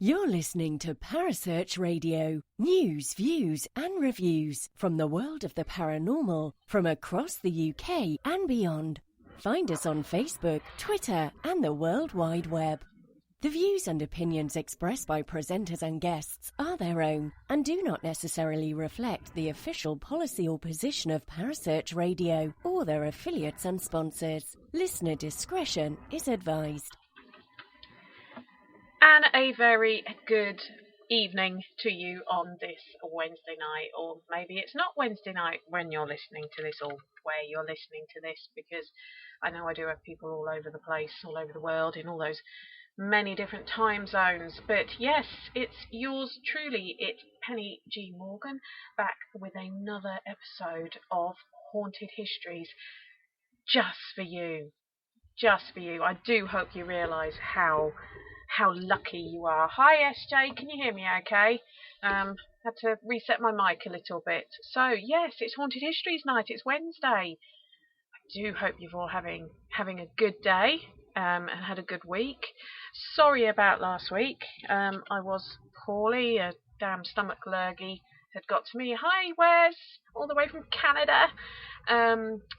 You're listening to Parasearch Radio. News, views and reviews from the world of the paranormal from across the UK and beyond. Find us on Facebook, Twitter and the World Wide Web. The views and opinions expressed by presenters and guests are their own and do not necessarily reflect the official policy or position of Parasearch Radio or their affiliates and sponsors. Listener discretion is advised. And a very good evening to you on this Wednesday night, or maybe it's not Wednesday night when you're listening to this, or where you're listening to this, because I know I do have people all over the place, all over the world, in all those many different time zones. But yes, it's yours truly, it's Penny G. Morgan, back with another episode of Haunted Histories, just for you. Just for you. I do hope you realise how lucky you are. Hi SJ, can you hear me okay? Had to reset my mic a little bit. So yes, it's Haunted Histories night, it's Wednesday. I do hope you're all having a good day and had a good week. Sorry about last week. I was poorly, a damn stomach lurgy had got to me. Hi Wes, all the way from Canada.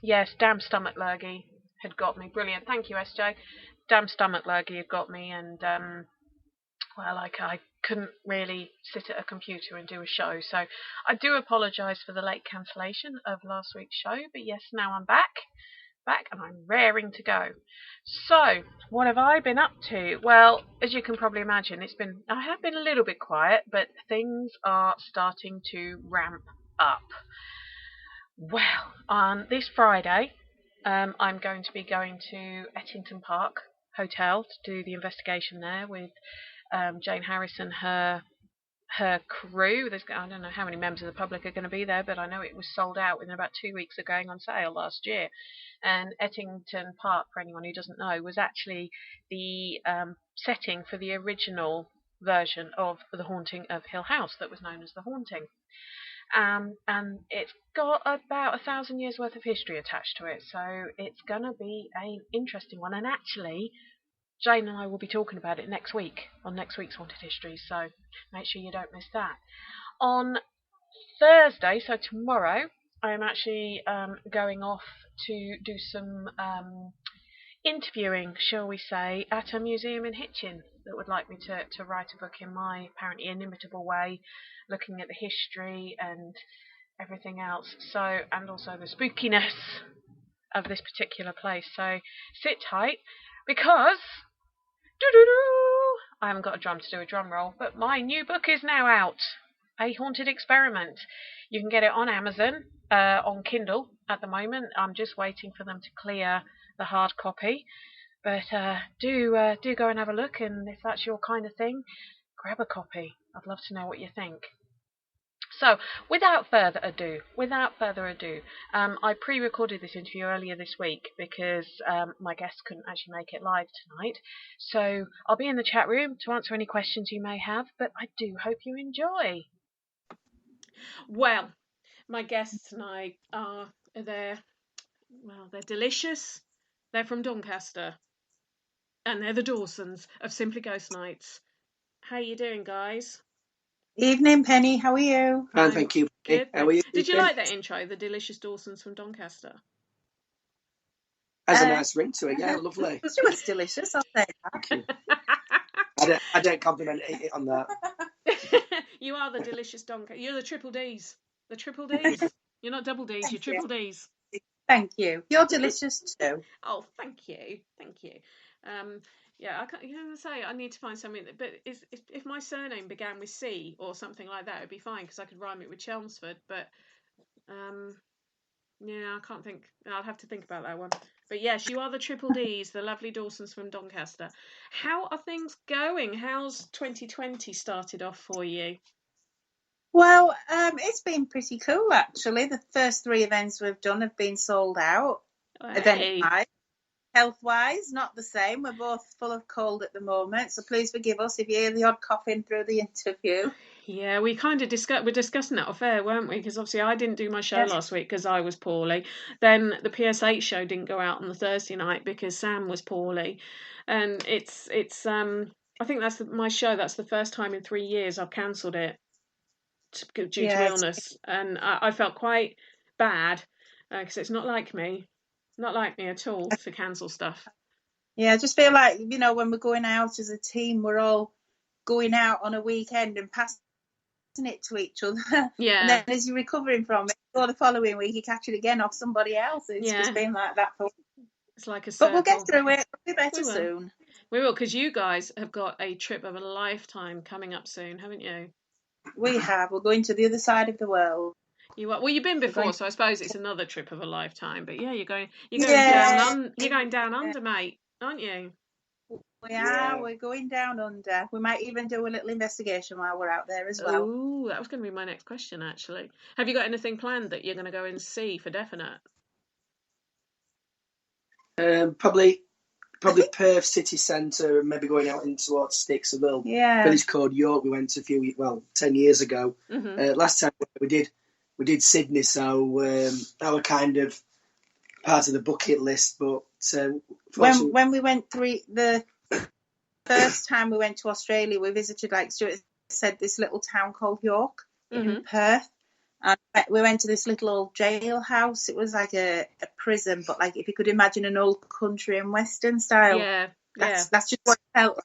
Yes, damn stomach lurgy had got me. Brilliant, thank you SJ. Damn stomach lurgy had got me, and I couldn't really sit at a computer and do a show, so I do apologise for the late cancellation of last week's show, but yes, now I'm back and I'm raring to go. So what have I been up to? Well, as you can probably imagine, I have been a little bit quiet, but things are starting to ramp up. Well, on this Friday I'm going to be going to Ettington Park Hotel to do the investigation there with Jane Harris and her crew. I don't know how many members of the public are going to be there, but I know it was sold out within about 2 weeks of going on sale last year. And Ettington Park, for anyone who doesn't know, was actually the setting for the original version of The Haunting of Hill House that was known as The Haunting. And it's got about 1,000 years worth of history attached to it, so it's going to be an interesting one. And actually, Jane and I will be talking about it next week on next week's Haunted History, so make sure you don't miss that. On Thursday, so tomorrow, I am actually going off to do some interviewing, shall we say, at a museum in Hitchin that would like me to write a book in my apparently inimitable way, looking at the history and everything else, so, and also the spookiness of this particular place. So sit tight, because I haven't got a drum to do a drum roll, but my new book is now out, A Haunted Experiment. You can get it on Amazon, on Kindle at the moment. I'm just waiting for them to clear the hard copy, but do go and have a look, and if that's your kind of thing, grab a copy. I'd love to know what you think. So, without further ado, I pre-recorded this interview earlier this week because my guest couldn't actually make it live tonight. So, I'll be in the chat room to answer any questions you may have, but I do hope you enjoy. Well, my guests tonight they're delicious. They're from Doncaster, and they're the Dawsons of Simply Ghost Nights. How you doing, guys? Evening, Penny. How are you? Fine, thank you. Good. How are you? Did you like that intro, the delicious Dawsons from Doncaster? Has a nice ring to it, yeah, lovely. It was delicious, I'll say that. I don't compliment it on that. You are the delicious Doncaster. You're the triple Ds. The triple Ds. You're not double Ds, you're triple Ds. Thank you. You're delicious too. Oh, thank you. Yeah, I can't. Say I need to find something. But if my surname began with C or something like that, it'd be fine because I could rhyme it with Chelmsford. But yeah, I can't think. I'll have to think about that one. But yes, you are the triple Ds, the lovely Dawsons from Doncaster. How are things going? How's 2020 started off for you? Well, it's been pretty cool actually. The first 3 events we've done have been sold out. Hey. Event-wise. Health-wise, not the same. We're both full of cold at the moment, so please forgive us if you hear the odd coughing through the interview. Yeah, we kind of we're discussing that off air, weren't we? Because obviously I didn't do my show last week because I was poorly. Then the PS8 show didn't go out on the Thursday night because Sam was poorly, and it's I think that's my show. That's the first time in 3 years I've cancelled it due to illness, and I felt quite bad because it's not like me at all to cancel stuff. Yeah, I just feel like, when we're going out as a team, we're all going out on a weekend and passing it to each other. Yeah. And then as you're recovering from it, or the following week, you catch it again off somebody else. It's just been like that for. It's like a circle. But we'll get through it. We'll be better soon. We will, because you guys have got a trip of a lifetime coming up soon, haven't you? We have. We're going to the other side of the world. You are. Well, you've been before, so I suppose it's another trip of a lifetime. But yeah, you're going down under, mate, aren't you? We are. We're going down under. We might even do a little investigation while we're out there as well. Oh, that was going to be my next question, actually. Have you got anything planned that you're going to go and see for definite? Probably Perth city centre, and maybe going out in towards Sticks, a little village called York. We went to 10 years ago. Mm-hmm. Last time we did Sydney, so our kind of part of the bucket list. But when we went the first time we went to Australia, we visited, like Stuart said, this little town called York in Perth. And we went to this little old jailhouse. It was like a prison, but like if you could imagine an old country and western style. That's just what it felt like.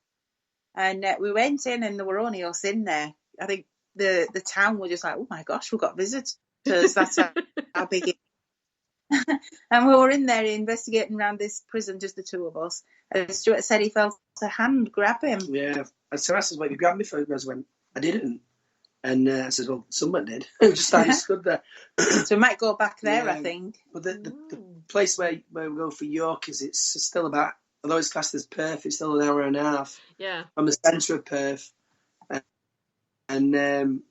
And we went in, and there were only us in there. I think the town were just like, oh my gosh, we've got visitors. That's how big it is. And we were in there investigating around this prison, just the two of us. And Stuart said he felt a hand grab him. Yeah. And so I said, well, you grabbed me first. I went, I didn't. And I said, well, someone did. Just started stood there. So we might go back there, I think. But the place where we go for York it's still about, although it's classed as Perth, it's still an hour and a half from the centre of Perth. And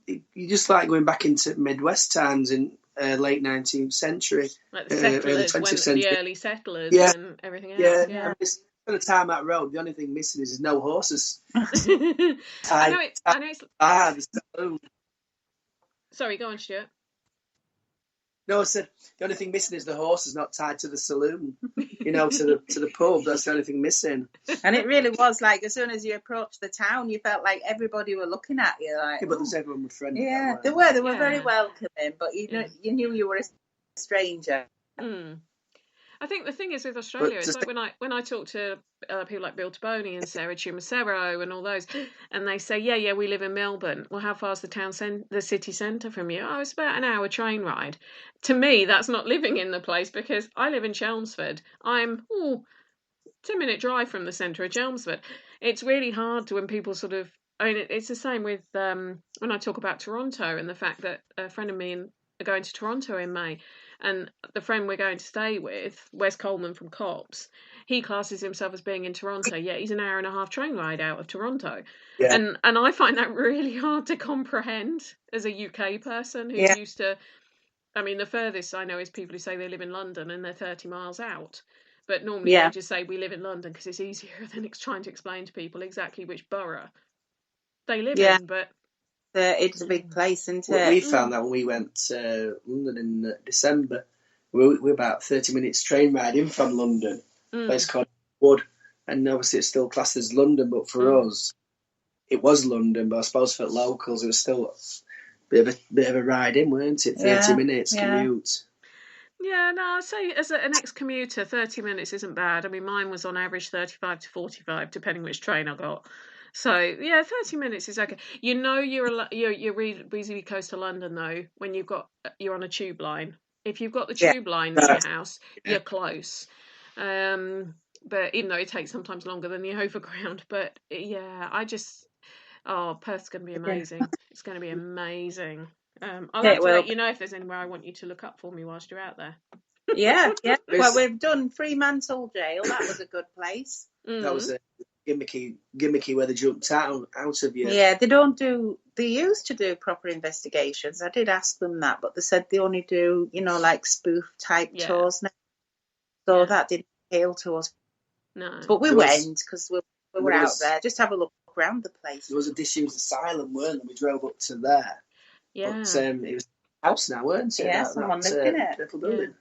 you just like going back into Midwest times in late 19th century. Like the settlers, early 20th century. The early settlers and everything else. Yeah. For the time out road, the only thing missing is no horses. I know it's... Sorry, go on, Stuart. No, I said the only thing missing is the horses not tied to the saloon, to the pub. That's the only thing missing. And it really was like, as soon as you approached the town, you felt like everybody were looking at you. Like, but there's everyone with friends. Yeah, they were very welcoming, but you knew you were a stranger. Mm. I think the thing is with Australia, it's like when I talk to people like Bill Taboni and Sarah Chumacero and all those, and they say, yeah, we live in Melbourne. Well, how far's the city centre from you? Oh, it's about an hour train ride. To me, that's not living in the place, because I live in Chelmsford. I'm 10-minute drive from the centre of Chelmsford. It's really hard to when people sort of. I mean, it's the same with when I talk about Toronto and the fact that a friend of mine are going to Toronto in May. And the friend we're going to stay with, Wes Coleman from Cops, he classes himself as being in Toronto, yet he's an hour and a half train ride out of Toronto. Yeah. And I find that really hard to comprehend as a UK person who's used to... I mean, the furthest I know is people who say they live in London and they're 30 miles out. But normally they just say we live in London because it's easier than trying to explain to people exactly which borough they live in. But it's a big place, isn't it? Well, we found that when we went to London in December. We're about 30 minutes train ride in from London. A place called Wood. And obviously it's still classed as London, but for us, it was London. But I suppose for locals, it was still a bit of a ride in, weren't it? 30 minutes commute. Yeah, no, I'd say as an ex-commuter, 30 minutes isn't bad. I mean, mine was on average 35 to 45, depending which train I got. So, yeah, 30 minutes is okay. You're reasonably close to London, though, when you're on a tube line. If you've got the tube line in your house, you're close. But even though it takes sometimes longer than the overground. But, yeah, Perth's going to be amazing. It's going to be amazing. I'll have to let you know if there's anywhere I want you to look up for me whilst you're out there. Yeah. Well, we've done Fremantle Jail. That was a good place. Mm-hmm. That was a gimmicky where they jumped out of you. Yeah, they used to do proper investigations. I did ask them that, but they said they only do, like spoof type tours now. So that didn't appeal to us. No. But we went because we were out there just to have a look around the place. There was a disused asylum, weren't there? We drove up to there. Yeah. But it was a house now, weren't it? Yeah, someone lived in it. Little building.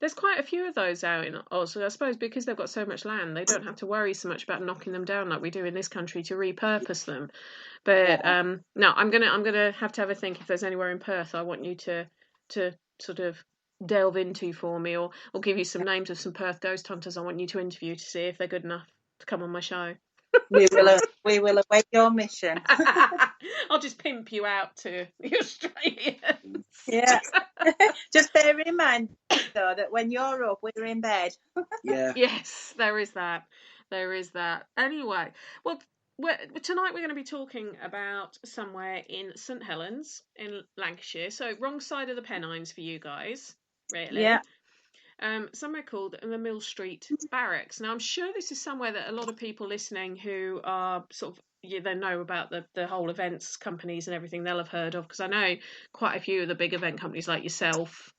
There's quite a few of those out in Oz. I suppose because they've got so much land, they don't have to worry so much about knocking them down like we do in this country to repurpose them. But no, I'm gonna have to have a think if there's anywhere in Perth I want you to sort of delve into for me, or give you some names of some Perth ghost hunters I want you to interview to see if they're good enough to come on my show. We will await your mission. I'll just pimp you out to the Australians. Yeah. Just bear in mind, though, that when you're up, we're in bed. Yeah. Yes, there is that. There is that. Anyway, well, tonight we're going to be talking about somewhere in St Helens in Lancashire. So wrong side of the Pennines for you guys, really. Yeah. Somewhere called the Mill Street Barracks. Now, I'm sure this is somewhere that a lot of people listening who are sort of, they know about the whole events companies and everything, they'll have heard of, because I know quite a few of the big event companies like yourself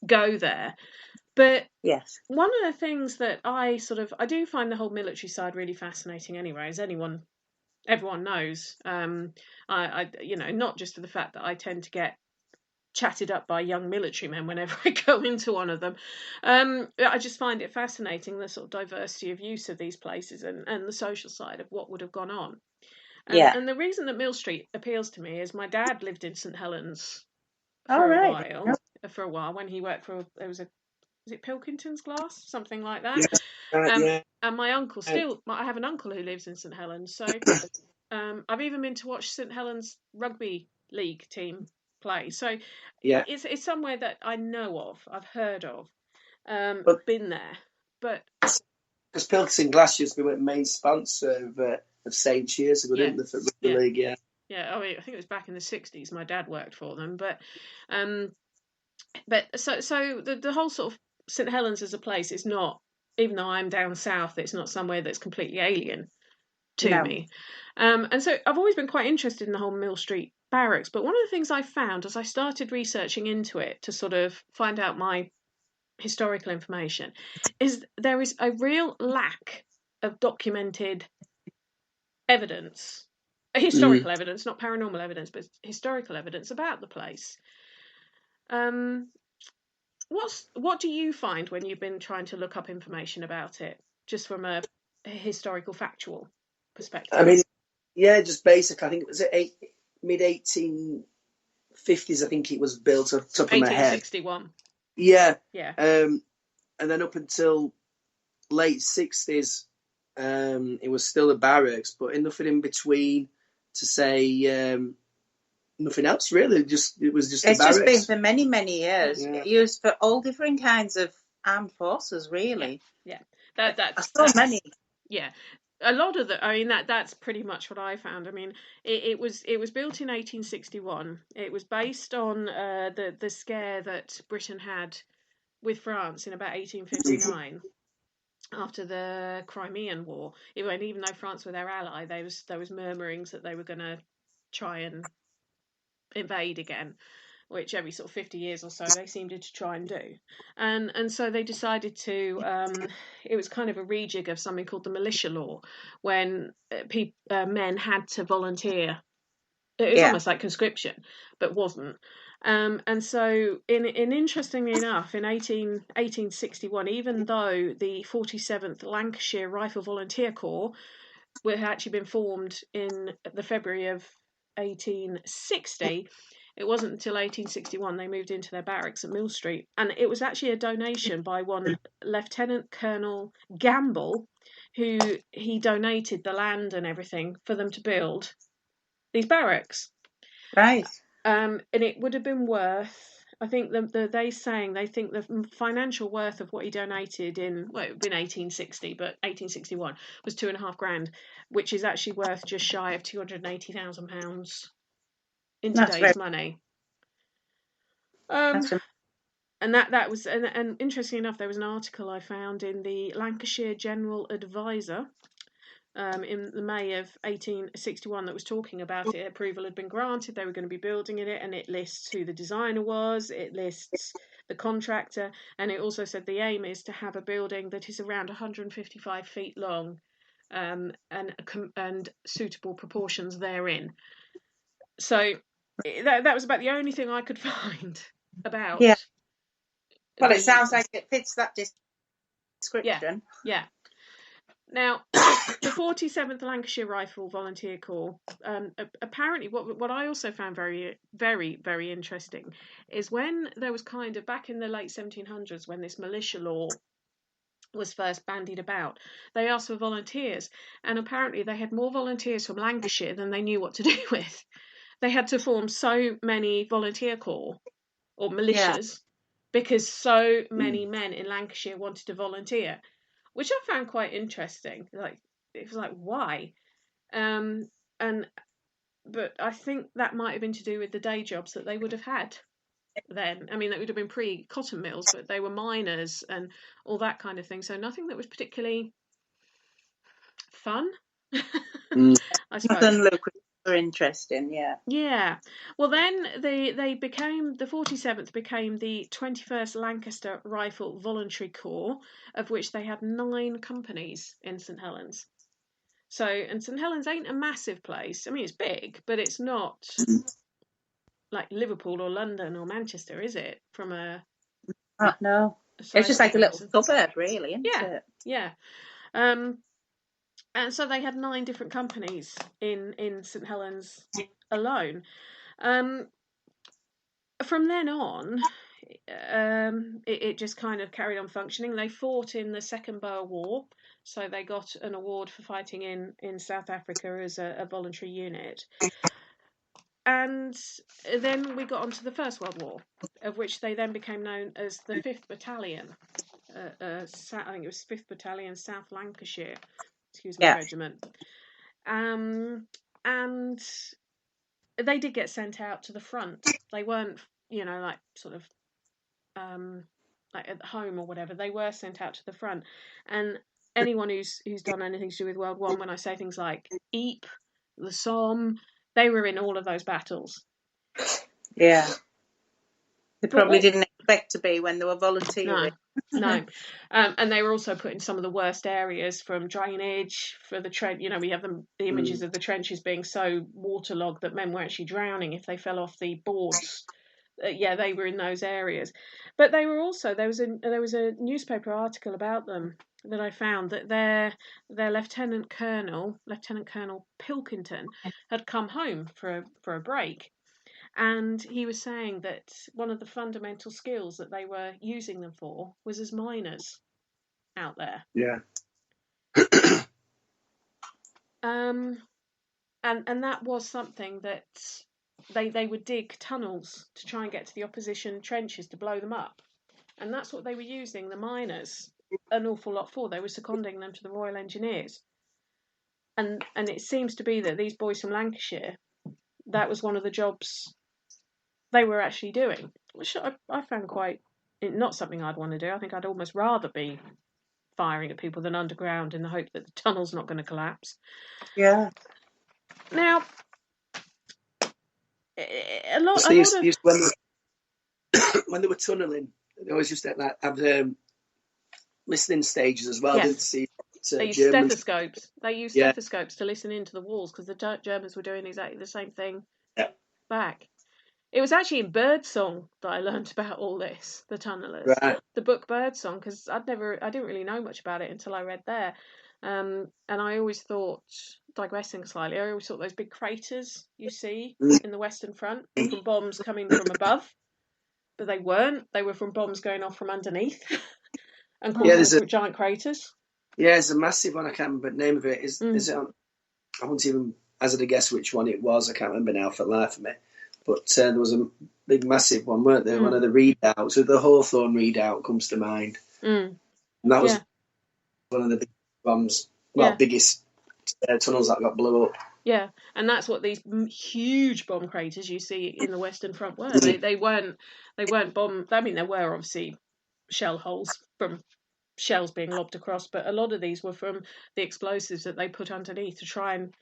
go there. But yes, one of the things that I do find the whole military side really fascinating anyway, as everyone knows. I not just for the fact that I tend to get chatted up by young military men whenever I go into one of them. I just find it fascinating, the sort of diversity of use of these places and the social side of what would have gone on. And the reason that Mill Street appeals to me is my dad lived in St Helens for a while when he worked for, was it Pilkington's Glass? Something like that. Yeah. And my uncle I have an uncle who lives in St Helens. So I've even been to watch St Helens rugby league team play. So it's somewhere that I know of, I've heard of, been there. But because Pilkington Glass used to be the main sponsor of Saints years ago, didn't they, for rugby league? Yeah. Yeah, I think it was back in the 60s. My dad worked for them, but so the whole sort of St Helens as a place is not, even though I'm down south, it's not somewhere that's completely alien to me. And so I've always been quite interested in the whole Mill Street Barracks. But one of the things I found as I started researching into it to sort of find out my historical information is there is a real lack of documented evidence, historical evidence, not paranormal evidence, but historical evidence about the place. What do you find when you've been trying to look up information about it, just from a historical, factual perspective? I mean, yeah, just basic. I think it was mid-1850s. I think it was built off the top of my head. 1861. Yeah. Yeah. And then up until late 60s, it was still a barracks, but nothing in between to say. Nothing else really. It was just. It's a barracks. Just been for many, many years. Yeah. Used for all different kinds of armed forces, really. Yeah. That's so many. Yeah. A lot of that's pretty much what I found. I mean, it was built in 1861. It was based on the scare that Britain had with France in about 1859 after the Crimean War. Even though France were their ally, there was murmurings that they were going to try and invade again, which every sort of 50 years or so they seemed to try and do, and so they decided to it was kind of a rejig of something called the militia law, when men had to volunteer. It was almost like conscription, but wasn't. And so interestingly enough, in 1861, even though the 47th Lancashire Rifle Volunteer Corps had actually been formed in the February of 1860, it wasn't until 1861 they moved into their barracks at Mill Street, and it was actually a donation by one Lieutenant Colonel Gamble, who he donated the land and everything for them to build these barracks. Right. And it would have been worth, I think they think the financial worth of what he donated it would have been 1860, but 1861 was £2,500, which is actually worth just shy of £280,000 in today's money. And that was, and interestingly enough, there was an article I found in the Lancashire General Advisor in the May of 1861 that was talking about it. Approval had been granted, they were going to be building in it, and it lists who the designer was, it lists the contractor, and it also said the aim is to have a building that is around 155 feet long, and suitable proportions therein. So that was about the only thing I could find about Well, it sounds like it fits that description. Yeah. Now, the 47th Lancashire Rifle Volunteer Corps, apparently what I also found very, very, very interesting is when there was kind of, back in the late 1700s, when this militia law was first bandied about, they asked for volunteers, and apparently they had more volunteers from Lancashire than they knew what to do with. They had to form so many volunteer corps, or militias, because so many men in Lancashire wanted to volunteer, which I found quite interesting. Like, it was like, why? But I think that might have been to do with the day jobs that they would have had then. I mean, that would have been pre-cotton mills, but they were miners and all that kind of thing. So nothing that was particularly fun, I suppose. Nothing lucrative or interesting, yeah. Yeah. Well, then the 47th became the 21st Lancaster Rifle Voluntary Corps, of which they had 9 companies in St Helens. So, and St Helens ain't a massive place. I mean, it's big, but it's not like Liverpool or London or Manchester, is it? From no. It's just like a little suburb, really, isn't it? Yeah. And so they had 9 different companies in St Helens alone. From then on, it just kind of carried on functioning. They fought in the Second Boer War, so they got an award for fighting in South Africa as a voluntary unit. And then we got onto the First World War, of which they then became known as the 5th Battalion. I think it was 5th Battalion, South Lancashire. Regiment. And they did get sent out to the front. They weren't, like sort of like at home or whatever. They were sent out to the front. And anyone who's done anything to do with World War, when I say things like Ypres, the Somme, they were in all of those battles. Yeah. They probably didn't expect to be when they were volunteering. No. And they were also put in some of the worst areas, from drainage, for the trench. We have the images of the trenches being so waterlogged that men were actually drowning if they fell off the boards. They were in those areas. But they were also, there was a newspaper article about them that I found, that their Lieutenant Colonel Pilkington, had come home for a break. And he was saying that one of the fundamental skills that they were using them for was as miners out there. Yeah. And that was something that they would dig tunnels to try and get to the opposition trenches to blow them up. And that's what they were using the miners an awful lot for. They were seconding them to the Royal Engineers. And it seems to be that these boys from Lancashire, that was one of the jobs they were actually doing, which I found quite not something I'd want to do. I think I'd almost rather be firing at people than underground, in the hope that the tunnel's not going to collapse. Yeah. Now, when they were tunnelling, they always used to have listening stages as well. Didn't see. They used stethoscopes. They used stethoscopes to listen into the walls, because the Germans were doing exactly the same thing back. It was actually in Birdsong that I learnt about all this, the tunnellers. Right. The book Birdsong, because I didn't really know much about it until I read there. And I always thought, digressing slightly, I always thought those big craters you see in the Western Front were from bombs coming from above. But they weren't. They were from bombs going off from underneath and causing giant craters. Yeah, there's a massive one. I can't remember the name of it. Is it on? I won't even hazard a guess which one it was. I can't remember now for the life of me. But there was a big, massive one, weren't there? One of the readouts. So the Hawthorne redoubt comes to mind. And that was one of the big bombs, biggest tunnels that got blew up. Yeah, and that's what these huge bomb craters you see in the Western Front were. They weren't bomb. I mean, there were obviously shell holes from shells being lobbed across, but a lot of these were from the explosives that they put underneath to try and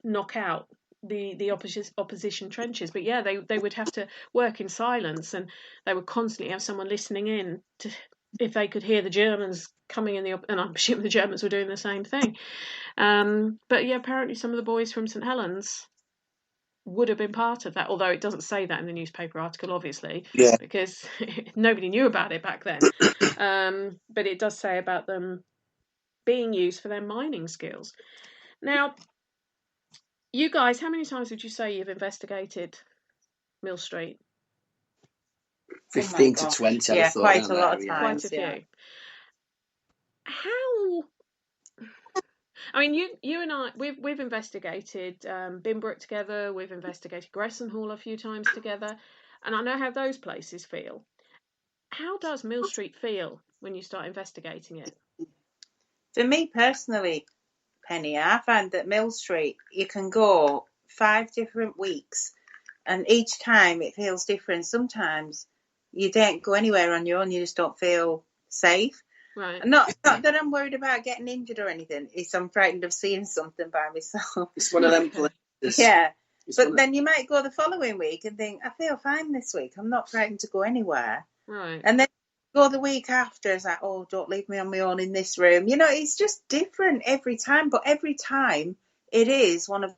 knock out the opposition trenches. But they would have to work in silence, and they would constantly have someone listening in to if they could hear the Germans coming in and I'm assuming the Germans were doing the same thing. But apparently some of the boys from St Helens would have been part of that, although it doesn't say that in the newspaper article, obviously, Yeah. because nobody knew about it back then. But it does say about them being used for their mining skills. Now, you guys, how many times would you say you've investigated Mill Street? 15 to 20. Yeah, quite a lot of times. Quite a few. How? I mean, you and I, we've investigated Bimbrook together. We've investigated Gresson Hall a few times together, and I know how those places feel. How does Mill Street feel when you start investigating it? For me personally, Penny, I find that Mill Street, you can go 5 different weeks, and each time it feels different. Sometimes you don't go anywhere on your own; you just don't feel safe. Right. Not that I'm worried about getting injured or anything. It's I'm frightened of seeing something by myself. It's one of them places. Yeah. But then you might go the following week and think, I feel fine this week. I'm not frightened to go anywhere. Right. And then go the week after, it's like, oh, don't leave me on my own in this room. You know, it's just different every time. But every time it is one of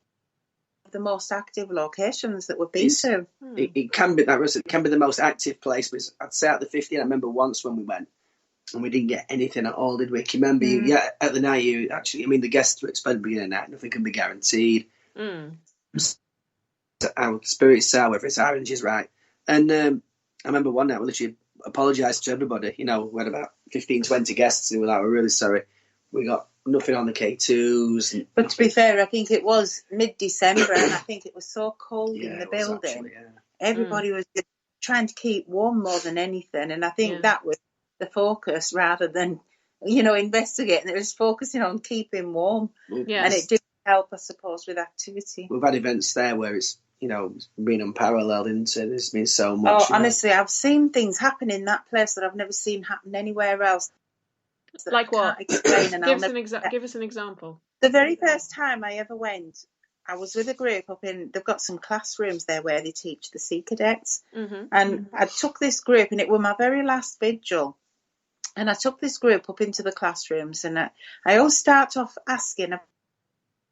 the most active locations that we've been to. It can be it can be the most active place. But I'd say out of the 15, I remember once when we went, and we didn't get anything at all, did we? Can you remember? At the night, the guests were expected to be in the night. Nothing can be guaranteed. Our spirits are, whether it's orange is right. And I remember one night we literally apologised to everybody. You know, we had about 15, 20 guests, and we were like, we're really sorry. We got nothing on the K2s. But to be fair, I think it was mid-December, and I think it was so cold in the building. Actually, Everybody was just trying to keep warm more than anything, and I think that was the focus rather than, investigating. It was focusing on keeping warm, and it did help, I suppose, with activity. We've had events there where it's been unparalleled, isn't it? There's been so much. Oh, honestly, I've seen things happen in that place that I've never seen happen anywhere else. Like what? Give us an example. The very first time I ever went, I was with a group they've got some classrooms there where they teach the Sea Cadets. And I took this group, and it was my very last vigil. And I took this group up into the classrooms, and I always start off asking, have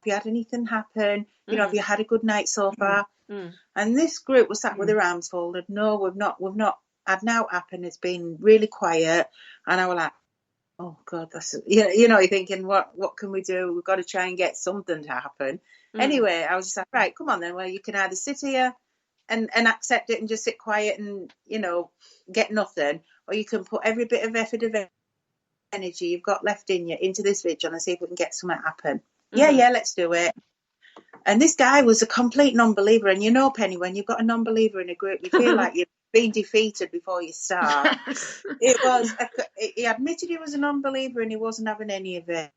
you had anything happen? Have you had a good night so far? And this group was sat with their arms folded. No, we've not had now happen. It's been really quiet. And I was like, oh God, that's you're thinking, what can we do? We've got to try and get something to happen. Anyway, I was just like, right, come on then. Well, you can either sit here and accept it and just sit quiet and get nothing, or you can put every bit of effort of energy you've got left in you into this vigil and see if we can get something to happen. Yeah, let's do it. And this guy was a complete non-believer, and Penny, when you've got a non-believer in a group, you feel like you've been defeated before you start. He admitted he was a non-believer and he wasn't having any of it.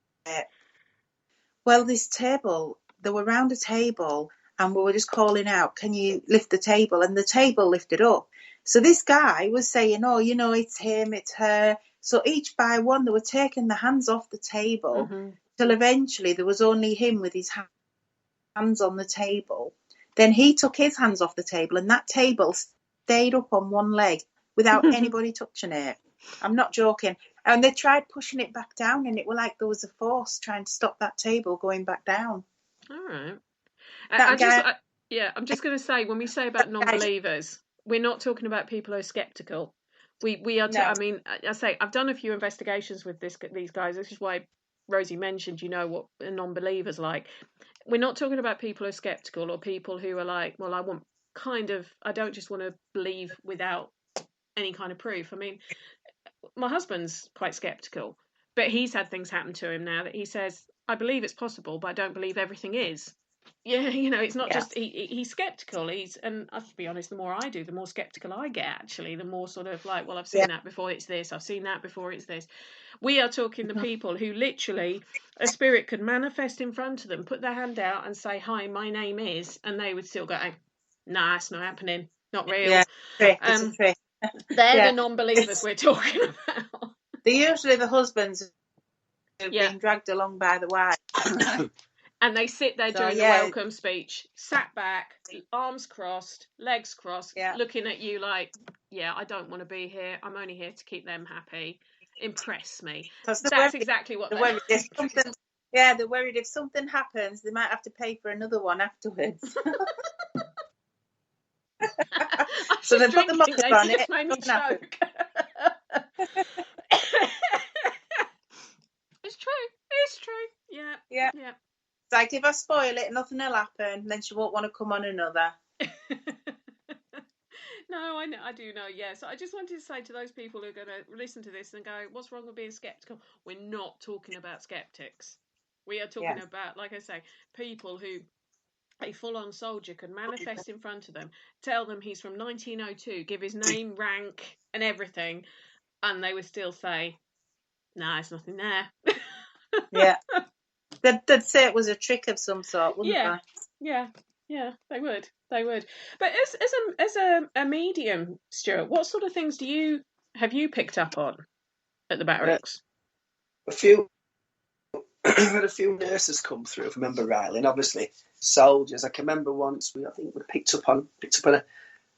Well, they were round a table, and we were just calling out, can you lift the table? And the table lifted up. So this guy was saying, oh, it's him, it's her. So each by one, they were taking the hands off the table till eventually there was only him with his hands on the table. Then he took his hands off the table, and that table stayed up on one leg without anybody touching it. I'm not joking. And they tried pushing it back down, and it was like there was a force trying to stop that table going back down. All right. I'm just going to say, when we say about non-believers, we're not talking about people who are sceptical. We are. I mean, I say I've done a few investigations with these guys. This is why Rosey mentioned, what a non-believer's like. We're not talking about people who are sceptical or people who are like, well, I don't just want to believe without any kind of proof. I mean, my husband's quite sceptical, but he's had things happen to him now that he says, I believe it's possible, but I don't believe everything is. Yeah, it's not just he's sceptical. And I have to be honest, the more I do, the more sceptical I get. Actually, the more sort of like, well, I've seen that before. It's this. I've seen that before. It's this. We are talking the people who literally a spirit could manifest in front of them, put their hand out, and say, "Hi, my name is," and they would still go, "Nah, it's not happening. Not real." Yeah, it's a trick. They're the non-believers we're talking about. They're usually the husbands who've been dragged along by the wife. And they sit there during the welcome speech, sat back, arms crossed, legs crossed, looking at you like, I don't want to be here. I'm only here to keep them happy. Impress me. That's exactly what they're worried. They're worried if something happens, they might have to pay for another one afterwards. So they put the moths on it. Just made me choke. It's true. Yeah. It's like, if I spoil it, nothing will happen. Then she won't want to come on another. No, I do know, yeah. So I just wanted to say to those people who are going to listen to this and go, what's wrong with being sceptical? We're not talking about skeptics. We are talking about, like I say, people who a full-on soldier could manifest in front of them, tell them he's from 1902, give his name, rank, and everything, and they would still say, nah, there's nothing there. Yeah. They'd say it was a trick of some sort, wouldn't they? Yeah, they would. But as a medium, Stuart, what sort of things have you picked up on at the Barracks? I had a few nurses come through, if I remember rightly, and obviously soldiers. I can remember once we picked up on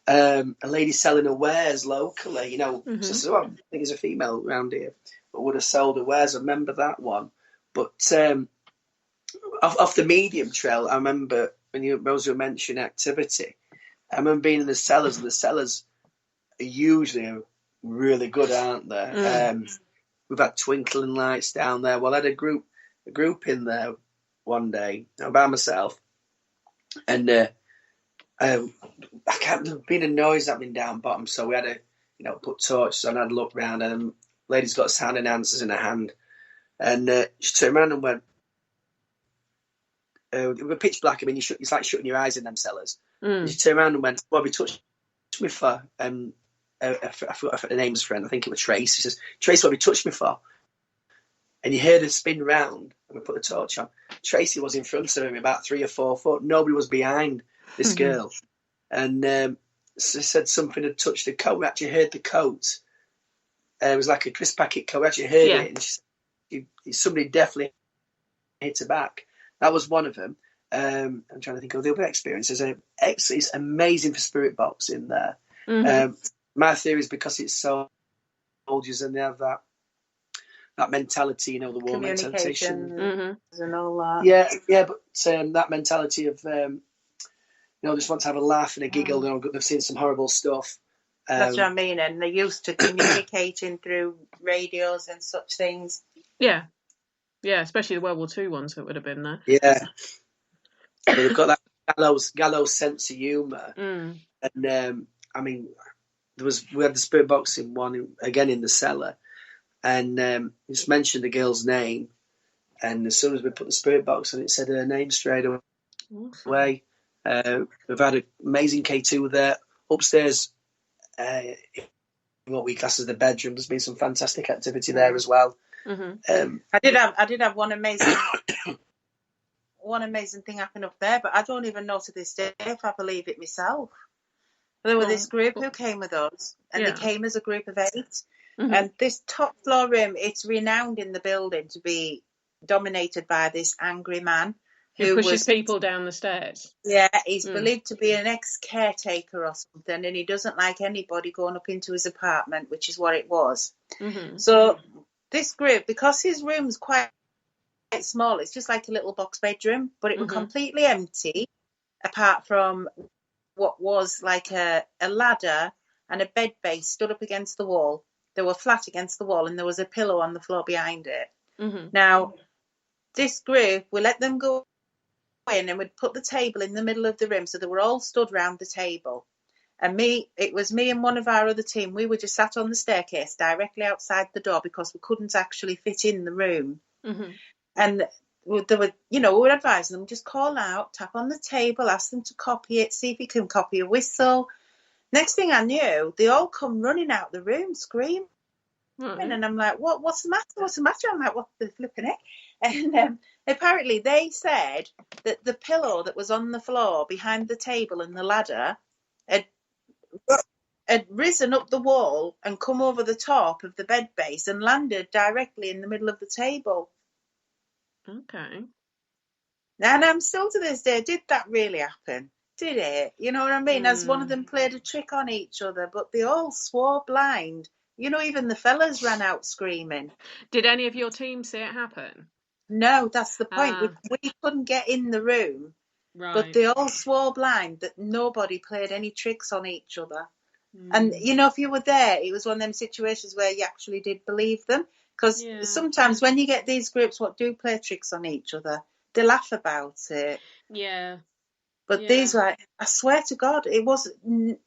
a lady selling her wares locally. You know, so I think there's a female around here, but would have sold her wares. I remember that one. But off the medium trail, I remember when Rosey were mentioning activity. I remember being in the cellars, and the cellars are usually really good, aren't they? We've had twinkling lights down there. Well, I had a group in there one day by myself, and I can't. There been a noise happening down bottom, so we had to, put torches on. I had a look round, and the lady's got sound enhancers in her hand, and she turned around and went. It was pitch black. I mean, it's like shutting your eyes in them cellars. And she turned around and went, "What have you touched me for?" I forgot her name's friend. I think it was Trace. She says, "Trace, what have you touched me for?" And you heard her spin round, and we put the torch on. Tracy was in front of him, about 3 or 4 foot. Nobody was behind this girl. And she said something had touched the coat. We actually heard the coat. It was like a crisp packet coat. We actually heard it. And she said, somebody definitely hit her back. That was one of them. I'm trying to think of the other experiences. It's amazing for spirit box in there. My theory is because it's soldiers and they have that mentality, the war mentality. And all that. Yeah, but that mentality of, just want to have a laugh and a giggle. They've seen some horrible stuff. That's what I mean, and they're used to communicating through radios and such things. Yeah, especially the World War II ones that would have been there. Yeah, but they've got that gallows sense of humour. And I mean, we had the spirit boxing one again in the cellar. And just mentioned the girl's name, and as soon as we put the spirit box on, it said her name straight away. We've had an amazing K2 there upstairs. What we class as the bedroom. There's been some fantastic activity there as well. I did have one amazing thing happen up there, but I don't even know to this day if I believe it myself. There were this group who came with us, and they came as a group of 8. And this top floor room, it's renowned in the building to be dominated by this angry man who pushes people down the stairs. Yeah, he's believed to be an ex-caretaker or something, and he doesn't like anybody going up into his apartment, which is what it was. So this group, because his room's quite small, it's just like a little box bedroom, but it was completely empty, apart from what was like a ladder and a bed base stood up against the wall. They were flat against the wall, and there was a pillow on the floor behind it. Now, this group, we let them go in, and we'd put the table in the middle of the room, so they were all stood round the table. And it was me and one of our other team. We were just sat on the staircase directly outside the door because we couldn't actually fit in the room. And they were, we were advising them, just call out, tap on the table, ask them to copy it, see if you can copy a whistle. Next thing I knew, they all come running out the room screaming. And I'm like, what's the matter? I'm like, what the flipping heck? And apparently they said that the pillow that was on the floor behind the table and the ladder had risen up the wall and come over the top of the bed base and landed directly in the middle of the table. Okay. And I'm still to this day, did that really happen? Did it? You know what I mean? As one of them played a trick on each other, but they all swore blind. Even the fellas ran out screaming. Did any of your team see it happen? No, that's the point. We couldn't get in the room Right. But they all swore blind that nobody played any tricks on each other. And, you know, if you were there, it was one of them situations where you actually did believe them. Because sometimes when you get these groups what do play tricks on each other, they laugh about it. Yeah. But these were, I swear to God, it was,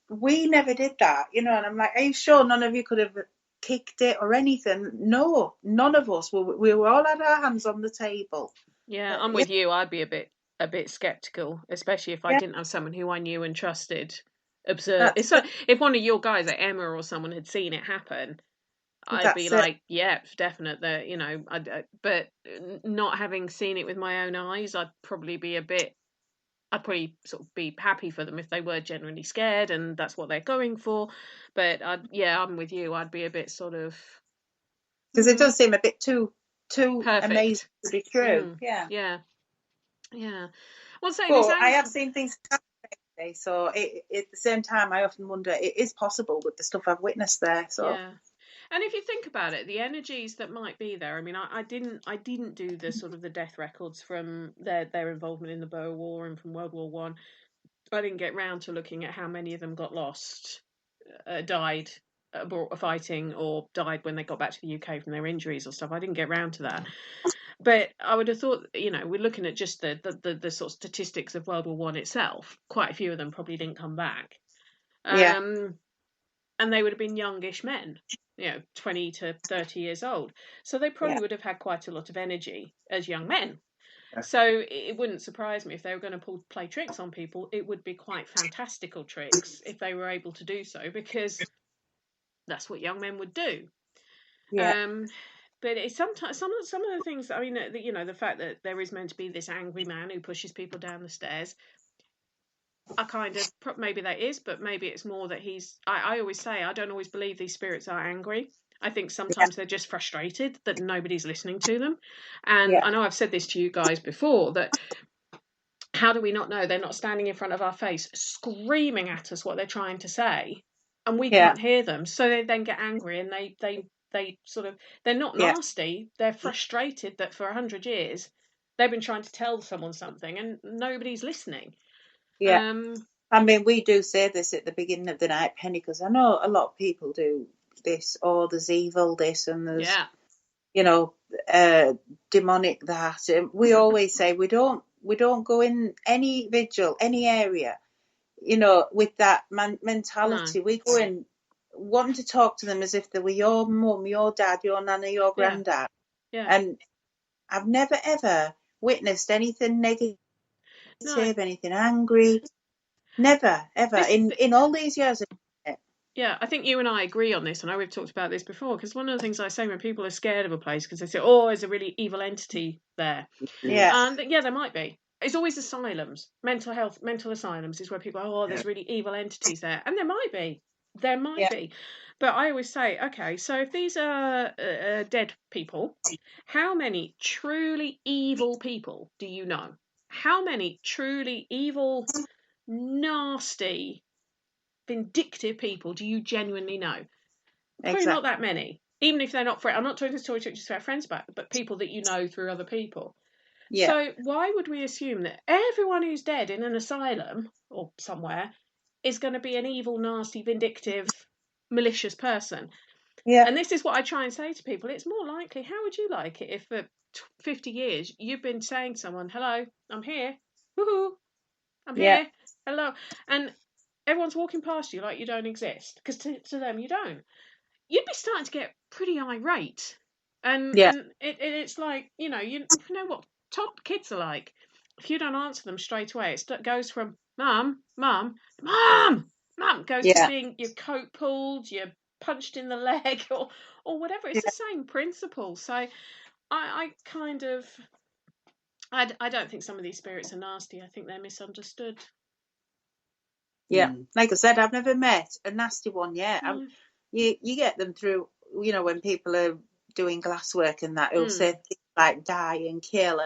we never did that, you know. And I'm like, are you sure none of you could have kicked it or anything? No, none of us. We were all had our hands on the table. Yeah, I'm with you. I'd be a bit skeptical, especially if I didn't have someone who I knew and trusted observe. If one of your guys, like Emma or someone, had seen it happen, I'd be like, yeah, definite. That, you know, but not having seen it with my own eyes, I'd probably sort of be happy for them if they were genuinely scared and that's what they're going for. But I'm with you. I'd be a bit sort of, because it does seem a bit too perfect. Amazing to be true. Yeah. Well, I have seen things happen, so at the same time, I often wonder, it is possible with the stuff I've witnessed there. So yeah. And if you think about it, the energies that might be there. I mean, I didn't do the sort of the death records from their involvement in the Boer War and from World War One. I didn't get round to looking at how many of them got lost, died fighting, or died when they got back to the UK from their injuries or stuff. I didn't get round to that. But I would have thought, you know, we're looking at just the sort of statistics of World War One itself. Quite a few of them probably didn't come back. And they would have been youngish men, you know, 20 to 30 years old. So they probably would have had quite a lot of energy as young men. So it wouldn't surprise me if they were going to play tricks on people. It would be quite fantastical tricks if they were able to do so, because that's what young men would do. But it's sometimes some of the things. I mean, you know, the fact that there is meant to be this angry man who pushes people down the stairs. I kind of, maybe that is, but maybe it's more that I always say, I don't always believe these spirits are angry. I think sometimes they're just frustrated that nobody's listening to them. And I know I've said this to you guys before, that how do we not know they're not standing in front of our face screaming at us what they're trying to say, and we can't hear them? So they then get angry, and they sort of, they're not nasty, they're frustrated that for 100 years they've been trying to tell someone something and nobody's listening. I mean, we do say this at the beginning of the night, Penny, because I know a lot of people do this, or there's evil this, and there's you know, demonic that. We always say we don't go in any vigil, any area, you know, with that mentality. We go in wanting to talk to them as if they were your mum, your dad, your nana, your granddad. And I've never ever witnessed anything negative, anything angry. Never ever in all these years. Yeah, I think you and I agree on this. I know we've talked about this before, because one of the things I say when people are scared of a place, because they say, oh, there's a really evil entity there. And there might be. It's always asylums, mental asylums is where people go, oh, there's really evil entities there. And there might be. But I always say, okay, so if these are dead people, how many truly evil people do you know? How many truly evil, nasty, vindictive people do you genuinely know? Probably not that many. Even if they're not friends. I'm not talking just about friends, but people that you know through other people. So why would we assume that everyone who's dead in an asylum or somewhere is going to be an evil, nasty, vindictive, malicious person? And this is what I try and say to people. It's more likely, how would you like it if for 50 years you've been saying to someone, hello, I'm here, woohoo, I'm here, hello, and everyone's walking past you like you don't exist, because to them you don't. You'd be starting to get pretty irate, and it's like, you know what top kids are like. If you don't answer them straight away, it goes from mum, goes to being your coat pulled, you're punched in the leg, or whatever. It's the same principle. So I kind of, I don't think some of these spirits are nasty. I think they're misunderstood. Like I said, I've never met a nasty one yet. You get them through, you know, when people are doing glasswork and that, who'll say things like die and kill,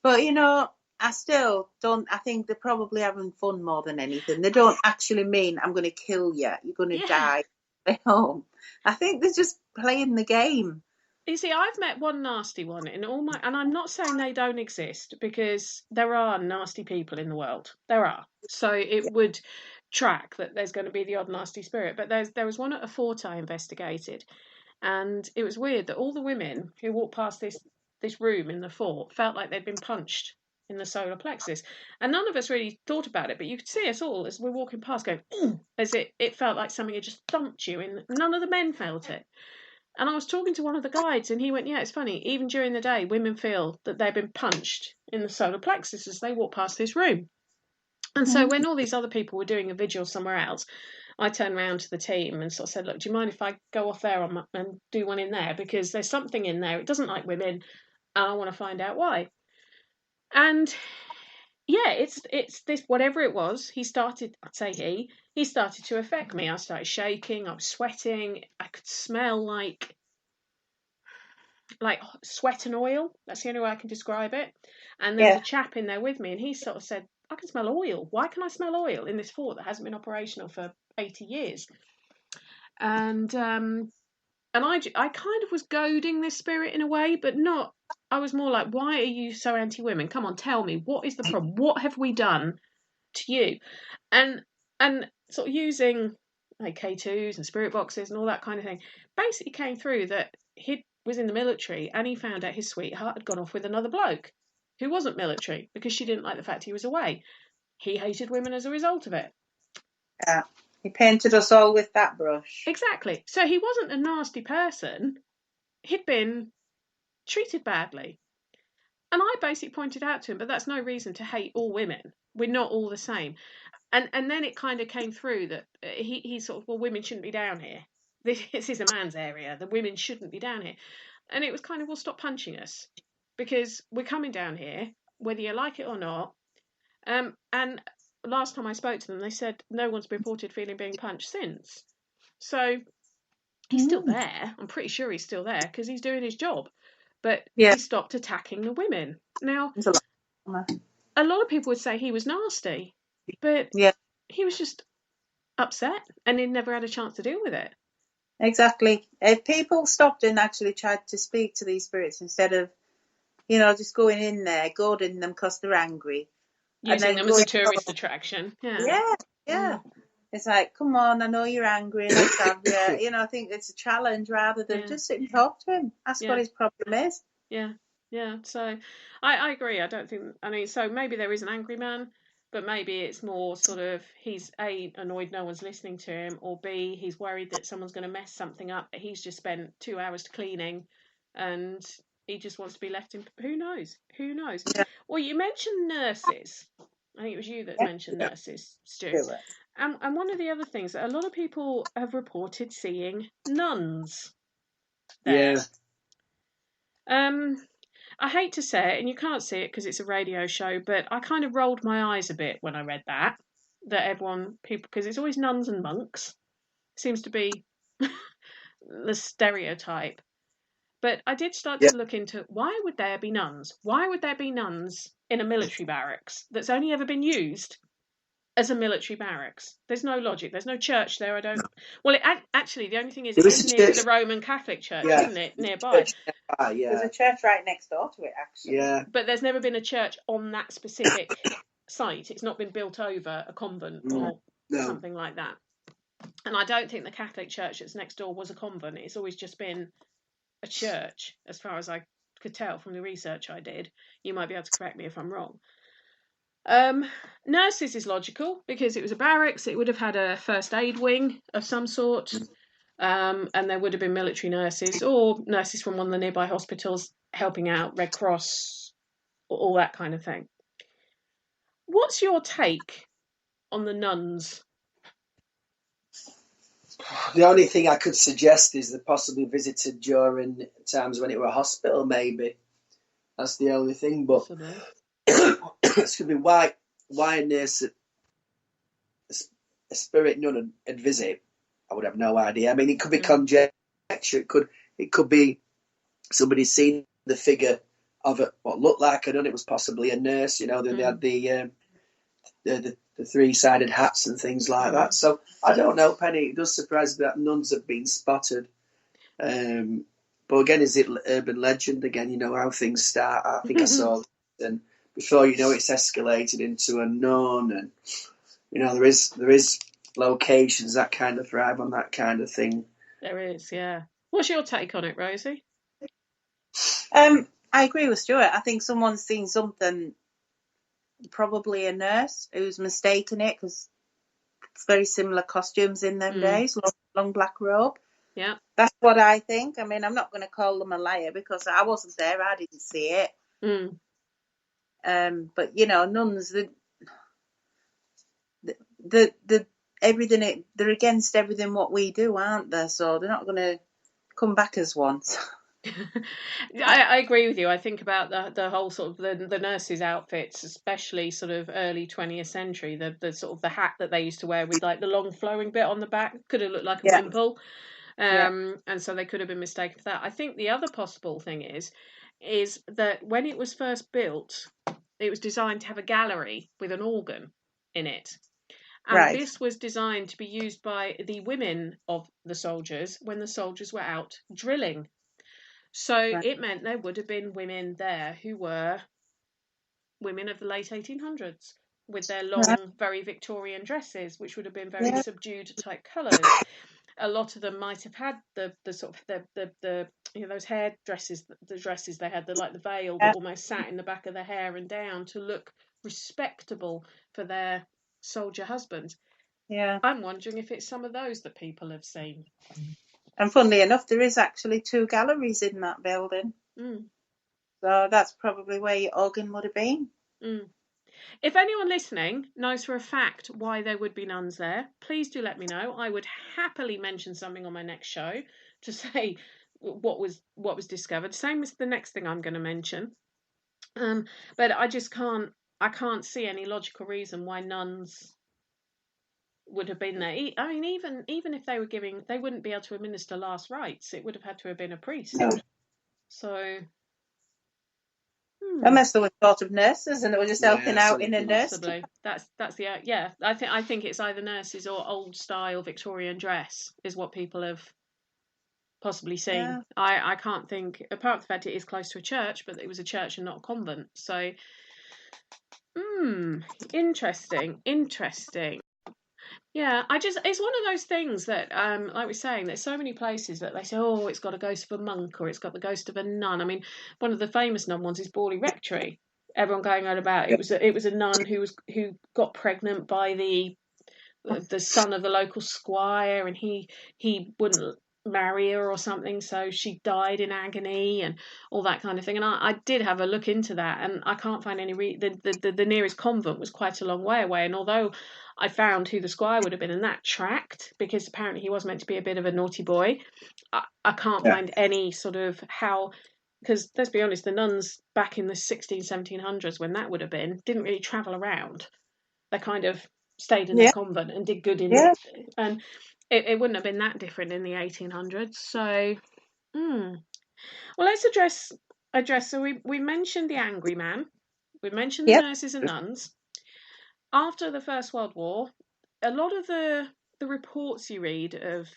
but you know, I still don't. I think they're probably having fun more than anything. They don't actually mean I'm going to kill you, you're going to die, stay home. I think they're just playing the game. You see, I've met one nasty one in all my, and I'm not saying they don't exist, because there are nasty people in the world. There are. So it would track that there's going to be the odd nasty spirit. But there was one at a fort I investigated, and it was weird that all the women who walked past this room in the fort felt like they'd been punched in the solar plexus. And none of us really thought about it, but you could see us all as we're walking past going, as it felt like something had just thumped you, and none of the men felt it. And I was talking to one of the guides, and he went, yeah, it's funny, even during the day, women feel that they've been punched in the solar plexus as they walk past this room. And so when all these other people were doing a vigil somewhere else, I turned around to the team and sort of said, look, do you mind if I go off there and do one in there? Because there's something in there. It doesn't like women, and I want to find out why. And yeah, it's this, whatever it was, he started to affect me. I started shaking, I was sweating, I could smell like sweat and oil. That's the only way I can describe it. And there was a chap in there with me, and he sort of said, I can smell oil. Why can I smell oil in this fort that hasn't been operational for 80 years? And I kind of was goading this spirit in a way, but not. I was more like, why are you so anti-women? Come on, tell me, what is the problem? What have we done to you? And sort of using like K2s and spirit boxes and all that kind of thing, basically came through that he was in the military, and he found out his sweetheart had gone off with another bloke who wasn't military because she didn't like the fact he was away. He hated women as a result of it. Yeah, he painted us all with that brush. Exactly. So he wasn't a nasty person. He'd been treated badly. And I basically pointed out to him, but that's no reason to hate all women. We're not all the same. And then it kind of came through that he sort of, well, women shouldn't be down here. This is a man's area. The women shouldn't be down here. And it was kind of, well, stop punching us, because we're coming down here, whether you like it or not. And last time I spoke to them, they said no one's reported feeling being punched since. So he's still there. I'm pretty sure he's still there because he's doing his job. But he stopped attacking the women. Now, a lot of people would say he was nasty, but he was just upset, and he never had a chance to deal with it. Exactly. If people stopped and actually tried to speak to these spirits instead of, just going in there, goading them because they're angry. Using them as a tourist attraction. Yeah. It's like, come on, I know you're angry, let's have you. I think it's a challenge rather than just sit and talk to him. Ask what his problem is. Yeah. So I agree. So maybe there is an angry man, but maybe it's more sort of he's A, annoyed no one's listening to him, or B, he's worried that someone's going to mess something up that he's just spent 2 hours cleaning, and he just wants to be left in. Who knows? Yeah. Well, you mentioned nurses. I think it was you that mentioned nurses, Stuart. And one of the other things that a lot of people have reported seeing nuns there. I hate to say it, and you can't see it because it's a radio show, but I kind of rolled my eyes a bit when I read that because it's always nuns and monks. Seems to be the stereotype. But I did start to look into, why would there be nuns? Why would there be nuns in a military barracks that's only ever been used as a military barracks? There's no logic. There's no church there. Well, actually, the only thing is, it's near to the Roman Catholic Church, isn't it? Nearby. There's a church right next door to it, actually. Yeah. But there's never been a church on that specific site. It's not been built over a convent or something like that. And I don't think the Catholic Church that's next door was a convent. It's always just been a church, as far as I could tell from the research I did. You might be able to correct me if I'm wrong. Nurses is logical because it was a barracks. It would have had a first aid wing of some sort, and there would have been military nurses or nurses from one of the nearby hospitals helping out, Red Cross, all that kind of thing. What's your take on the nuns? The only thing I could suggest is they possibly visited during times when it were a hospital, maybe. That's the only thing, but excuse me, why a nurse, a spirit nun would visit, I would have no idea. I mean, it could be conjecture. It could be somebody seen the figure of what looked like a nun. It was possibly a nurse. They had the three-sided hats and things like that. So I don't know, Penny. It does surprise me that nuns have been spotted. But again, is it urban legend again? You know how things start. I think I saw, and before you know, it's escalated into unknown, and there is locations that kind of thrive on that kind of thing. There is, yeah. What's your take on it, Rosie? I agree with Stuart. I think someone's seen something, probably a nurse who's mistaken it, because it's very similar costumes in them days, long black robe. Yeah. That's what I think. I mean, I'm not going to call them a liar because I wasn't there. I didn't see it. But nuns, the everything, they're against everything what we do, aren't they? So they're not going to come back as one. I agree with you. I think about the whole sort of the nurses' outfits, especially sort of early 20th century, the sort of the hat that they used to wear with like the long flowing bit on the back could have looked like a wimple. And so they could have been mistaken for that. I think the other possible thing is that when it was first built, it was designed to have a gallery with an organ in it. And this was designed to be used by the women of the soldiers when the soldiers were out drilling. So it meant there would have been women there who were women of the late 1800s with their long, very Victorian dresses, which would have been very subdued type colours. A lot of them might have had the sort of the those hair dresses, the dresses they had, the veil that almost sat in the back of the hair and down to look respectable for their soldier husbands. Yeah. I'm wondering if it's some of those that people have seen. And funnily enough, there is actually 2 galleries in that building. So that's probably where your organ would have been. If anyone listening knows for a fact why there would be nuns there, please do let me know. I would happily mention something on my next show to say what was discovered. Same as the next thing I'm going to mention. But I just can't see any logical reason why nuns would have been there. I mean, even if they were they wouldn't be able to administer last rites. It would have had to have been a priest. No. So unless they were sort of nurses and they were just helping out in a nurse. Possibly. That's the I think it's either nurses or old style Victorian dress is what people have possibly seen. Yeah. I can't think, apart from the fact it is close to a church, but it was a church and not a convent. So interesting. Yeah, it's one of those things that, like we're saying, there's so many places that they say, oh, it's got a ghost of a monk or it's got the ghost of a nun. I mean, one of the famous nun ones is Borley Rectory. Everyone going on about it was a nun who got pregnant by the son of the local squire, and he wouldn't marry her or something, so she died in agony and all that kind of thing. And I did have a look into that, and I can't find any the nearest convent was quite a long way away. And although I found who the squire would have been, and that tracked because apparently he was meant to be a bit of a naughty boy, I can't find any sort of how, because let's be honest, the nuns back in the 1700s when that would have been didn't really travel around. They kind of stayed in their convent and did good in it, and it wouldn't have been that different in the 1800s. So well, let's address so we mentioned the angry man, we mentioned the nurses and nuns. After the First World War, a lot of the reports you read of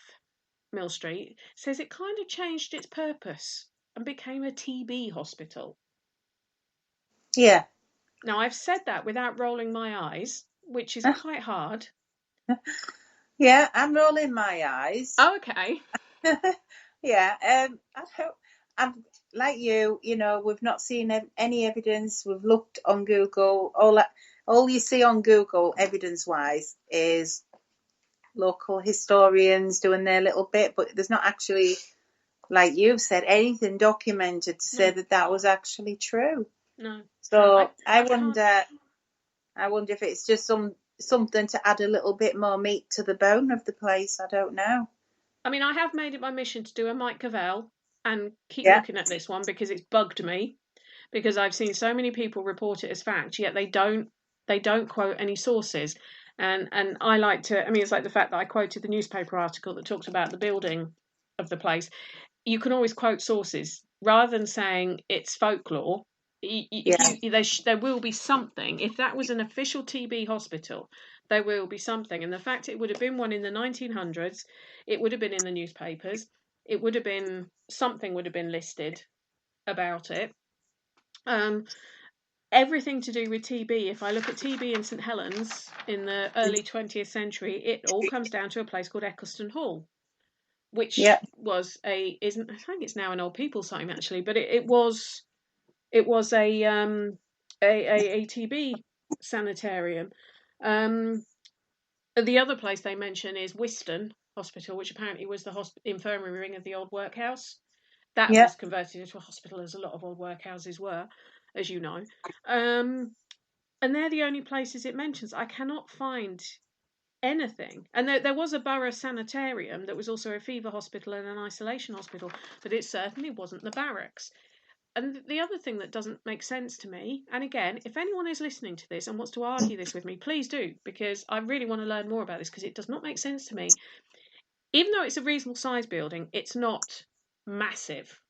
Mill Street says it kind of changed its purpose and became a TB hospital. Yeah. Now, I've said that without rolling my eyes, which is quite hard. Yeah, I'm rolling my eyes. Oh, okay. Yeah, I'm like you. We've not seen any evidence. We've looked on Google. All you see on Google, evidence-wise, is local historians doing their little bit, but there's not actually, like you've said, anything documented to say that was actually true. No. So I wonder if it's just something to add a little bit more meat to the bone of the place. I don't know. I mean, I have made it my mission to do a Mike Cavell and keep looking at this one because it's bugged me, because I've seen so many people report it as fact, yet they don't quote any sources. And I like to, I mean, it's like the fact that I quoted the newspaper article that talks about the building of the place. You can always quote sources rather than saying it's folklore. There will be something. If that was an official TB hospital, there will be something. And the fact it would have been one in the 1900s, it would have been in the newspapers. it would have been, something would have been listed about it. Everything to do with TB, if I look at TB in St Helens in the early 20th century, it all comes down to a place called Eccleston Hall, which was I think it's now an old people's home actually, but it was a TB sanitarium. The other place they mention is Wiston Hospital, which apparently was the infirmary wing of the old workhouse. That was converted into a hospital, as a lot of old workhouses were, as you know. And they're the only places it mentions. I cannot find anything. And there was a borough sanitarium that was also a fever hospital and an isolation hospital, but it certainly wasn't the Barracks. And the other thing that doesn't make sense to me, and again, if anyone is listening to this and wants to argue this with me, please do, because I really want to learn more about this, because it does not make sense to me. Even though it's a reasonable size building, it's not massive.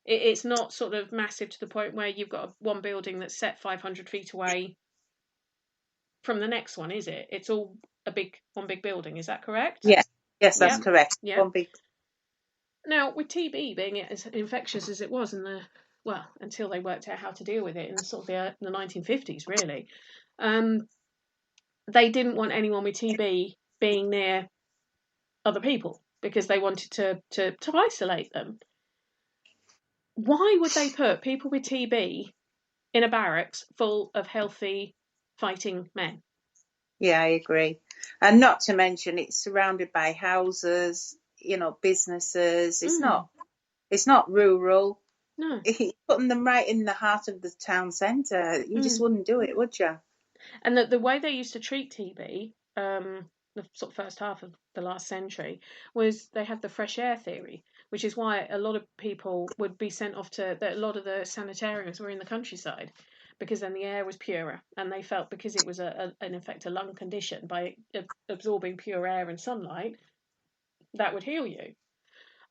It's not sort of massive to the point where you've got one building that's set 500 feet away from the next one, is it? It's all one big building, is that correct? Yes, that's correct. Yeah. One big. Now, with TB being as infectious as it was until they worked out how to deal with it in sort of the 1950s, really, they didn't want anyone with TB being near other people because they wanted to isolate them. Why would they put people with TB in a barracks full of healthy fighting men? Yeah, I agree. And not to mention, it's surrounded by houses, businesses. It's not rural. No. Putting them right in the heart of the town centre, you just wouldn't do it, would you? And the way they used to treat TB, the sort of first half of the last century, was they had the fresh air theory, which is why a lot of people would be sent off a lot of the sanitariums were in the countryside, because then the air was purer, and they felt because it was in effect a lung condition, by absorbing pure air and sunlight, that would heal you.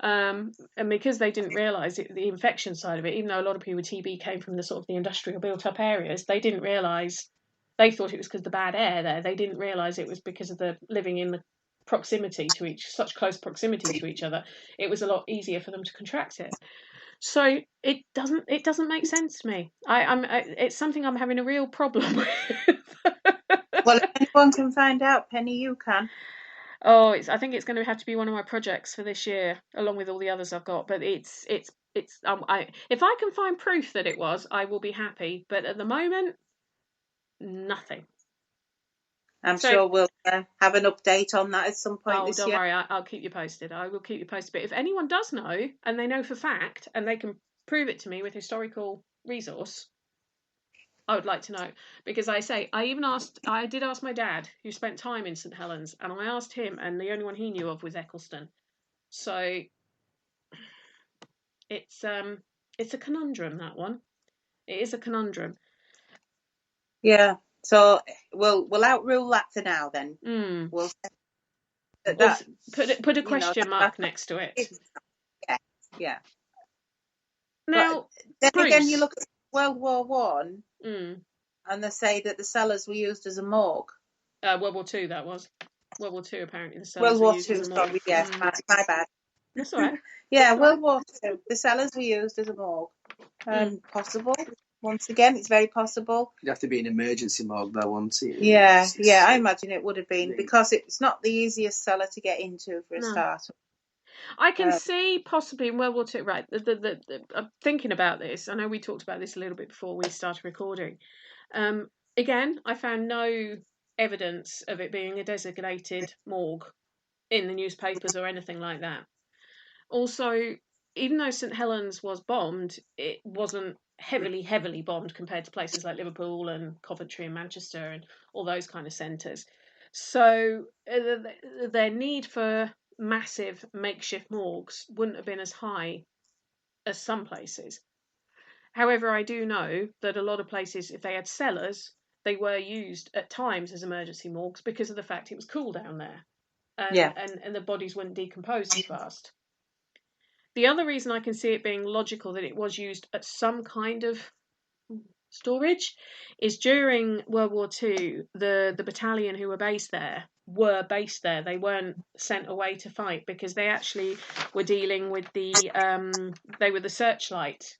And because they didn't realise the infection side of it, even though a lot of people with TB came from the sort of the industrial built up areas, they didn't realise. They thought it was because of the bad air there. They didn't realise it was because of the living in the such close proximity to each other. It was a lot easier for them to contract it. So it doesn't make sense to me. It's something I'm having a real problem with. Well, if anyone can find out, Penny, you can. Oh, I think it's going to have to be one of my projects for this year, along with all the others I've got. But if I can find proof that it was, I will be happy. But at the moment, nothing. I'm sure we'll have an update on that at some point this year. Oh, don't worry, I'll keep you posted. I will keep you posted. But if anyone does know, and they know for fact, and they can prove it to me with historical resource, I would like to know. Because I did ask my dad, who spent time in St Helens, and I asked him, and the only one he knew of was Eccleston. So it's a conundrum, that one. It is a conundrum. Yeah. So we'll outrule that for now. Then we'll put a question mark next to it. Yeah. Now, then Bruce, again, you look at World War One, and they say that the cellars were used as a morgue. World War Two, that was. World War Two, apparently the cellars World were War used Two. as a morgue. Sorry, yes, my bad. That's all right. Yeah, World War Two. The cellars were used as a morgue. Possible. Once again, it's very possible. You'd have to be an emergency morgue though, wouldn't it? Yeah, I imagine it would have been, because it's not the easiest cellar to get into for a start. I can see possibly in World War II, right, I'm thinking about this. I know we talked about this a little bit before we started recording. Again, I found no evidence of it being a designated morgue in the newspapers or anything like that. Also, even though St Helens was bombed, it wasn't heavily bombed compared to places like Liverpool and Coventry and Manchester and all those kind of centres. So their need for massive makeshift morgues wouldn't have been as high as some places. However, I do know that a lot of places, if they had cellars, they were used at times as emergency morgues because of the fact it was cool down there, and the bodies wouldn't decompose as fast. The other reason I can see it being logical that it was used at some kind of storage is during World War II, the battalion who were based there were based there. They weren't sent away to fight, because they actually were dealing with they were the searchlight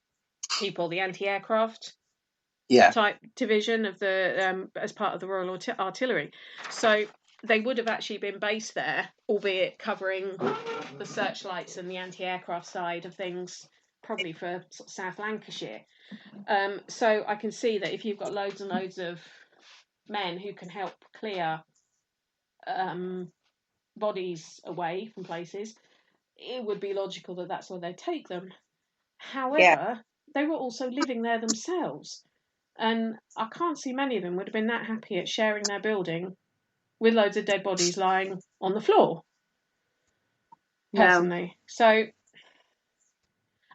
people, the anti-aircraft type division of the as part of the Royal Artillery. So they would have actually been based there, albeit covering the searchlights and the anti-aircraft side of things, probably for sort of South Lancashire. So I can see that if you've got loads and loads of men who can help clear bodies away from places, it would be logical that that's where they take them. However, they were also living there themselves, and I can't see many of them would have been that happy at sharing their building with loads of dead bodies lying on the floor, personally. No. So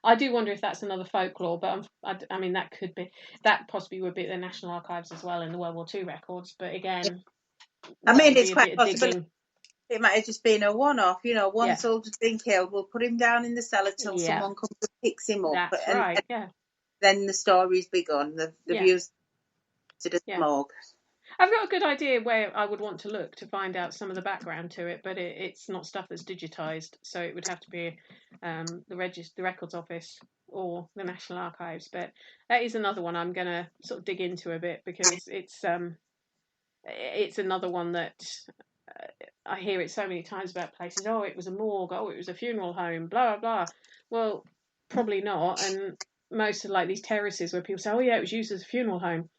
I do wonder if that's another folklore, but I mean, that possibly would be at the National Archives as well in the World War II records, but again, I mean, it's quite possible it might have just been a one-off, one soldier's been killed, we'll put him down in the cellar till someone comes and picks him up. That's right, Then the story's begun, the views to the smoke. I've got a good idea where I would want to look to find out some of the background to it, but it's not stuff that's digitised, so it would have to be the Records Office or the National Archives. But that is another one I'm going to sort of dig into a bit, because it's another one that I hear it so many times about places. Oh, it was a morgue. Oh, it was a funeral home. Blah blah blah. Well, probably not. And most of these terraces where people say, oh yeah, it was used as a funeral home.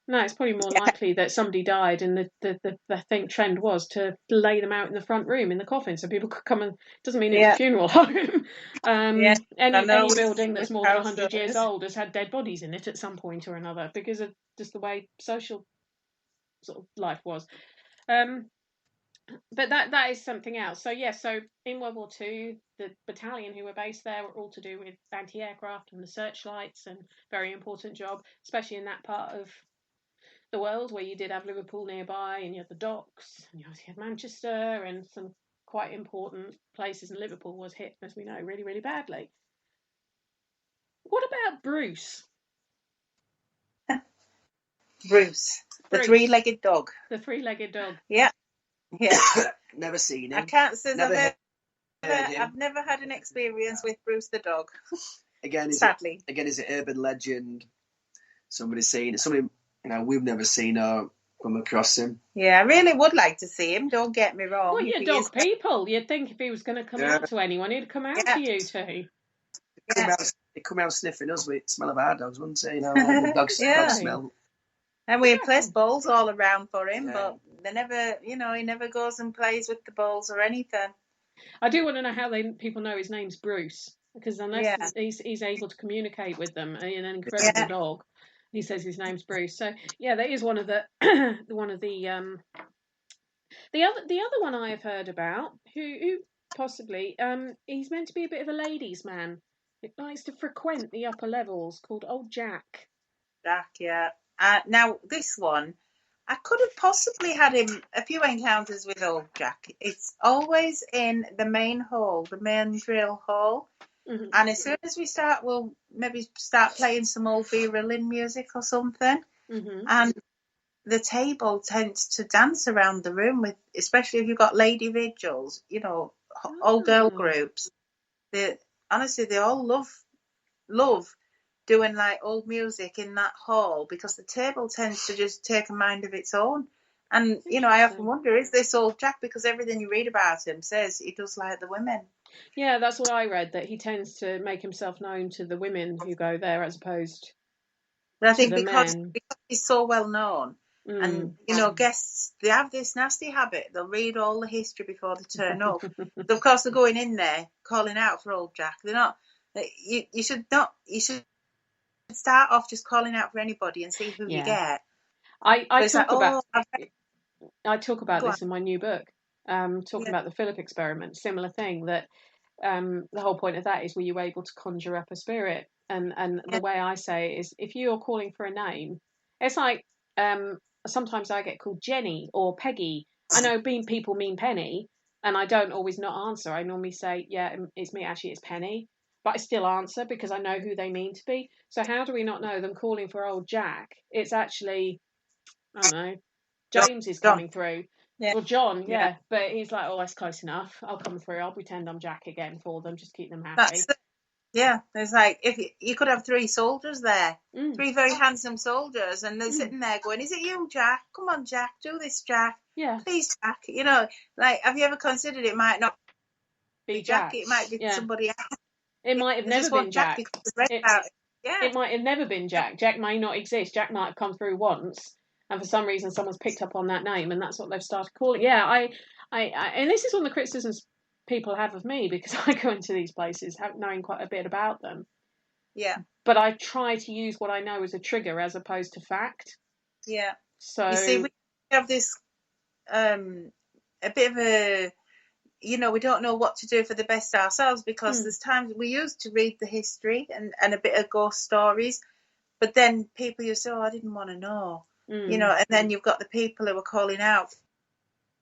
No, it's probably more likely that somebody died, and the trend was to lay them out in the front room in the coffin, so people could come and. Doesn't mean it's a funeral home. Any building that's more than 100 years old has had dead bodies in it at some point or another, because of just the way social sort of life was. But that is something else. So so in World War II, the battalion who were based there were all to do with anti-aircraft and the searchlights, and very important job, especially in that part of the world where you did have Liverpool nearby, and you had the docks, and you obviously had Manchester, and some quite important places. And Liverpool was hit, as we know, really, really badly. What about Bruce? Bruce, the three-legged dog. The three-legged dog. Yeah. Never seen him. I can't say I've never had an experience with Bruce the dog. Sadly. Is it urban legend? Somebody's seen it. Somebody we've never seen or come across him. Yeah, I really would like to see him. Don't get me wrong. Well, you're dog people. You'd think if he was going to come out to anyone, he'd come out to you too. He'd come out sniffing us with the smell of our dogs, wouldn't he? The dog smell. And we placed balls all around for him, but they never, he never goes and plays with the balls or anything. I do want to know how people know his name's Bruce, because unless he's able to communicate with them, an incredible dog, he says his name's Bruce. So that is one of the the other one I have heard about, who possibly he's meant to be a bit of a ladies' man. He likes to frequent the upper levels, called Old Jack. Jack, yeah. Now, this one, I could have possibly had him a few encounters with Old Jack. It's always in the main hall, the main drill hall. Mm-hmm. And as soon as we start, we'll maybe start playing some old Vera Lynn music or something. Mm-hmm. And the table tends to dance around the room, especially if you've got lady vigils, old girl groups. Honestly, they all love doing old music in that hall, because the table tends to just take a mind of its own. And, I often wonder, is this Old Jack? Because everything you read about him says he does like the women. Yeah, that's what I read, that he tends to make himself known to the women who go there as opposed to the men. Because he's so well known. And, guests, they have this nasty habit. They'll read all the history before they turn up. So, of course, they're going in there calling out for Old Jack. They're not... You should start off just calling out for anybody and see who you get. I talk about this in my new book, talking about the Philip experiment. Similar thing, that the whole point of that is, were you able to conjure up a spirit? And the way I say it is, if you're calling for a name, it's like sometimes I get called Jenny or Peggy. I know people mean Penny, and I don't always not answer. I normally say, yeah, it's me, actually it's Penny. But I still answer because I know who they mean to be. So how do we not know them calling for Old Jack? It's actually, I don't know, James is coming through. Well, John, yeah. But he's like, oh, that's close enough. I'll come through. I'll pretend I'm Jack again for them. Just keep them happy. There's like, if you could have 3 soldiers there, 3 very handsome soldiers, and they're sitting there going, is it you, Jack? Come on, Jack, do this, Jack. Yeah. Please, Jack. You know, like, have you ever considered it might not be Jack? It might be somebody else. It might have never been Jack. It might have never been Jack. Jack may not exist. Jack might have come through once, and for some reason someone's picked up on that name, and that's what they've started calling. Yeah, I and this is one of the criticisms people have of me, because I go into these places knowing quite a bit about them. Yeah. But I try to use what I know as a trigger as opposed to fact. Yeah. So you see, we have this a bit of a, you know, we don't know what to do for the best ourselves, because there's times we used to read the history and a bit of ghost stories, but then people used to say, oh, I didn't want to know, you know, and then you've got the people who are calling out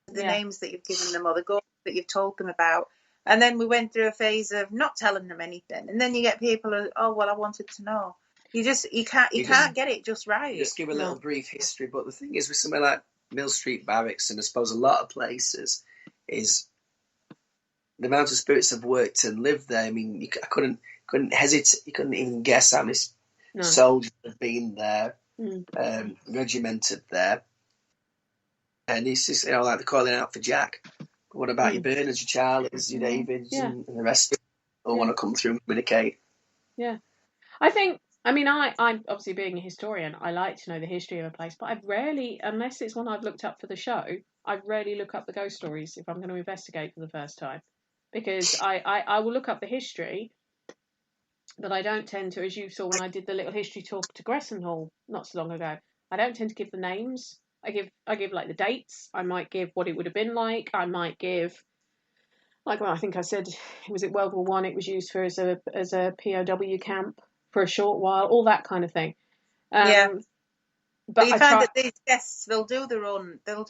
for the names that you've given them or the ghosts that you've told them about. And then we went through a phase of not telling them anything, and then you get people who, oh, well, I wanted to know. You can't get it just right. Just give a little brief history, but the thing is, with somewhere like Mill Street Barracks, and I suppose a lot of places, is the amount of spirits have worked and lived there. I mean, I couldn't hesitate. You couldn't even guess how many soldiers have been there, regimented there. And it's just, you know, like they're calling out for Jack. But what about your Bernards, your Charlies, your Davids, and the rest of them all want to come through and communicate? Yeah. I'm obviously, being a historian, I like to know the history of a place, but I've rarely, unless it's one I've looked up for the show, I rarely look up the ghost stories if I'm going to investigate for the first time. Because I will look up the history, but I don't tend to, as you saw when I did the little history talk to Gresson Hall not so long ago, I don't tend to give the names. I give like the dates. I might give what it would have been like. I might give, like, well, I think I said, was it World War One? It was used for as a POW camp for a short while, all that kind of thing. But you find that these guests, they'll do their own Google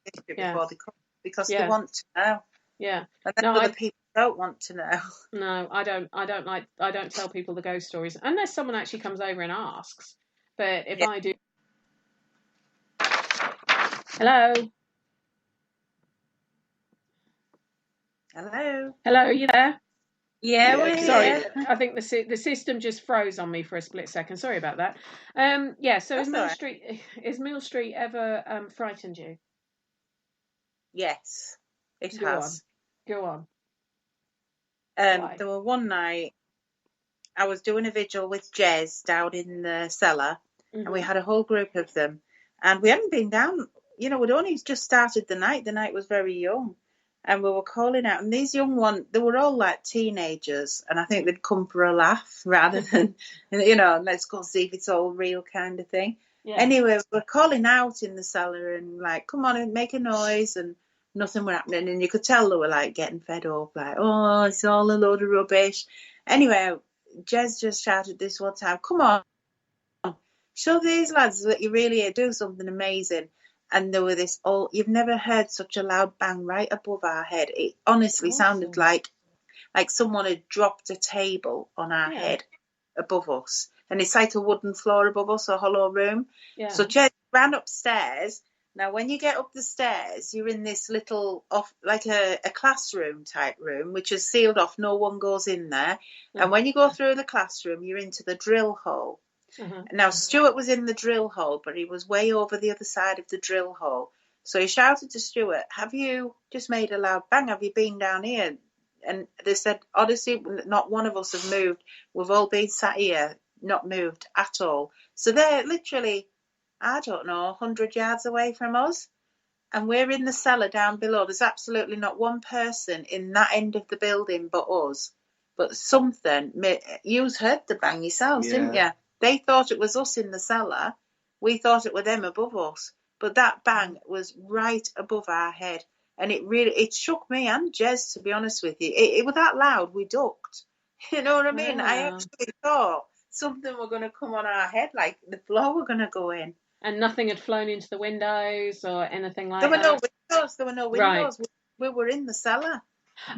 history before they come, because they want to know. Yeah. And then other people don't want to know. No, I don't tell people the ghost stories unless someone actually comes over and asks. But if I do. Hello, are you there? Yeah, we're sorry. here. I think the system just froze on me for a split second. Sorry about that. So is Mill Street ever frightened you? Yes, it has. Go on. There were one night I was doing a vigil with Jez down in the cellar, and we had a whole group of them, and we hadn't been down. You know, we'd only just started the night. The night was very young, and we were calling out. And these young ones, they were all like teenagers, and I think they'd come for a laugh rather than, you know, let's go see if it's all real kind of thing. Yeah. Anyway, we're calling out in the cellar and like, come on and make a noise, and nothing was happening. And you could tell they were like getting fed up, like, oh, it's all a load of rubbish. Anyway, Jez just shouted this one time, come on, show these lads that you really do something amazing. And there were this, you've never heard such a loud bang right above our head. It honestly sounded like someone had dropped a table on our head above us. And it's like a wooden floor above us, a hollow room. Yeah. So Jez ran upstairs. Now, when you get up the stairs, you're in this little, like a classroom type room, which is sealed off. No one goes in there. Mm-hmm. And when you go through the classroom, you're into the drill hole. Mm-hmm. Now, Stuart was in the drill hole, but he was way over the other side of the drill hole. So he shouted to Stuart, have you just made a loud bang? Have you been down here? And they said, honestly, not one of us have moved. We've all been sat here, not moved at all. So they're literally, I don't know, 100 yards away from us. And we're in the cellar down below. There's absolutely not one person in that end of the building but us. But something, you heard the bang yourselves, didn't you? They thought it was us in the cellar. We thought it were them above us. But that bang was right above our head. And it shook me and Jez, to be honest with you. It was that loud, we ducked. You know what I mean? I actually thought something were going to come on our head, like the floor were going to go in. And nothing had flown into the windows or anything like that? There were no windows. Right. We were in the cellar.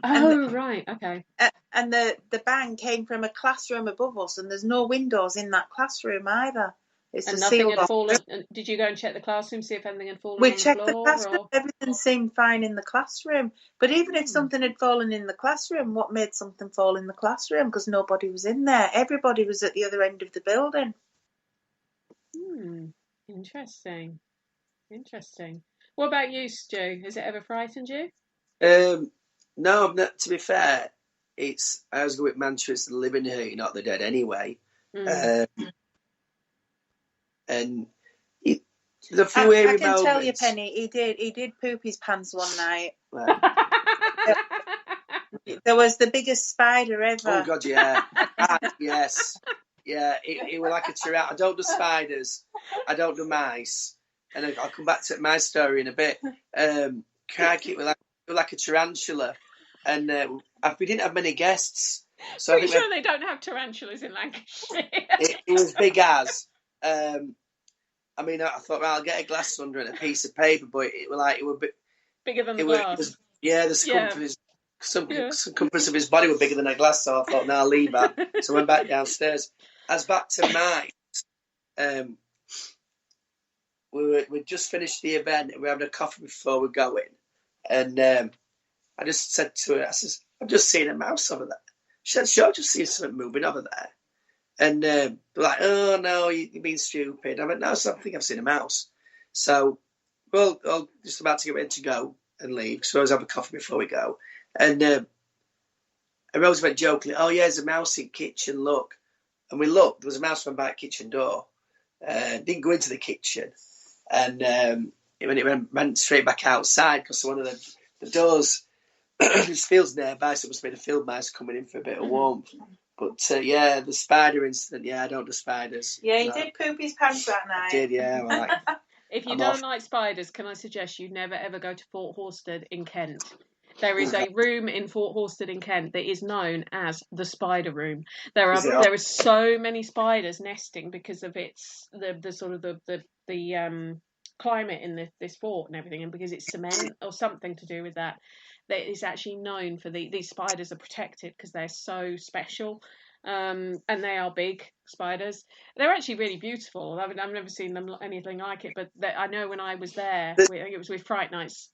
Oh, right, okay. And the bang came from a classroom above us, and there's no windows in that classroom either. And nothing had fallen. Did you go and check the classroom, see if anything had fallen on the floor? We checked the classroom. Everything seemed fine in the classroom. But even if something had fallen in the classroom, what made something fall in the classroom? Because nobody was in there. Everybody was at the other end of the building. Interesting. What about you, Stu? Has it ever frightened you? No, to be fair, I was going with mantra, it's the living here, you're not the dead anyway. And the few I can tell you, Penny, he did poop his pants one night. Right. There was the biggest spider ever. Oh God, yeah. Yes. Yeah, it was like a tarantula. I don't do spiders. I don't do mice. And I'll come back to my story in a bit. Crikey, it was like a tarantula. And we didn't have many guests. So Pretty sure they don't have tarantulas in Lancashire. it was big as. I mean, I thought, well, I'll get a glass under and a piece of paper, but it was bigger than the glass. The circumference of his body was bigger than a glass, so I thought, no, I'll leave that. So I went back downstairs. I was back to mine. We'd just finished the event, and we were having a coffee before we're going. And I just said to her, I says, I've just seen a mouse over there. She said, sure, I've just seen something moving over there. And they're like, oh, no, you're being stupid. I went, no, I think I've seen a mouse. So, well, I'm just about to get ready to go and leave. So I was having a coffee before we go. And Rose went jokingly, oh, yeah, there's a mouse in the kitchen, look. And we looked, there was a mouse on the back kitchen door. Didn't go into the kitchen. And it went straight back outside because one of the doors, there's fields nearby, so it must have been a field mouse coming in for a bit of warmth. But, the spider incident, I don't do spiders. Yeah, he did poop his pants that night. I did, yeah. Well, if you don't like spiders, can I suggest you never, ever go to Fort Horsted in Kent? There is a room in Fort Horsted in Kent that is known as the spider room. There are so many spiders nesting because of the climate in this fort and everything, and because it's cement or something to do with that. That is actually known for these spiders are protected because they're so special, and they are big spiders. They're actually really beautiful. I've never seen them anything like it, but I know when I was there, I think it was with Fright Nights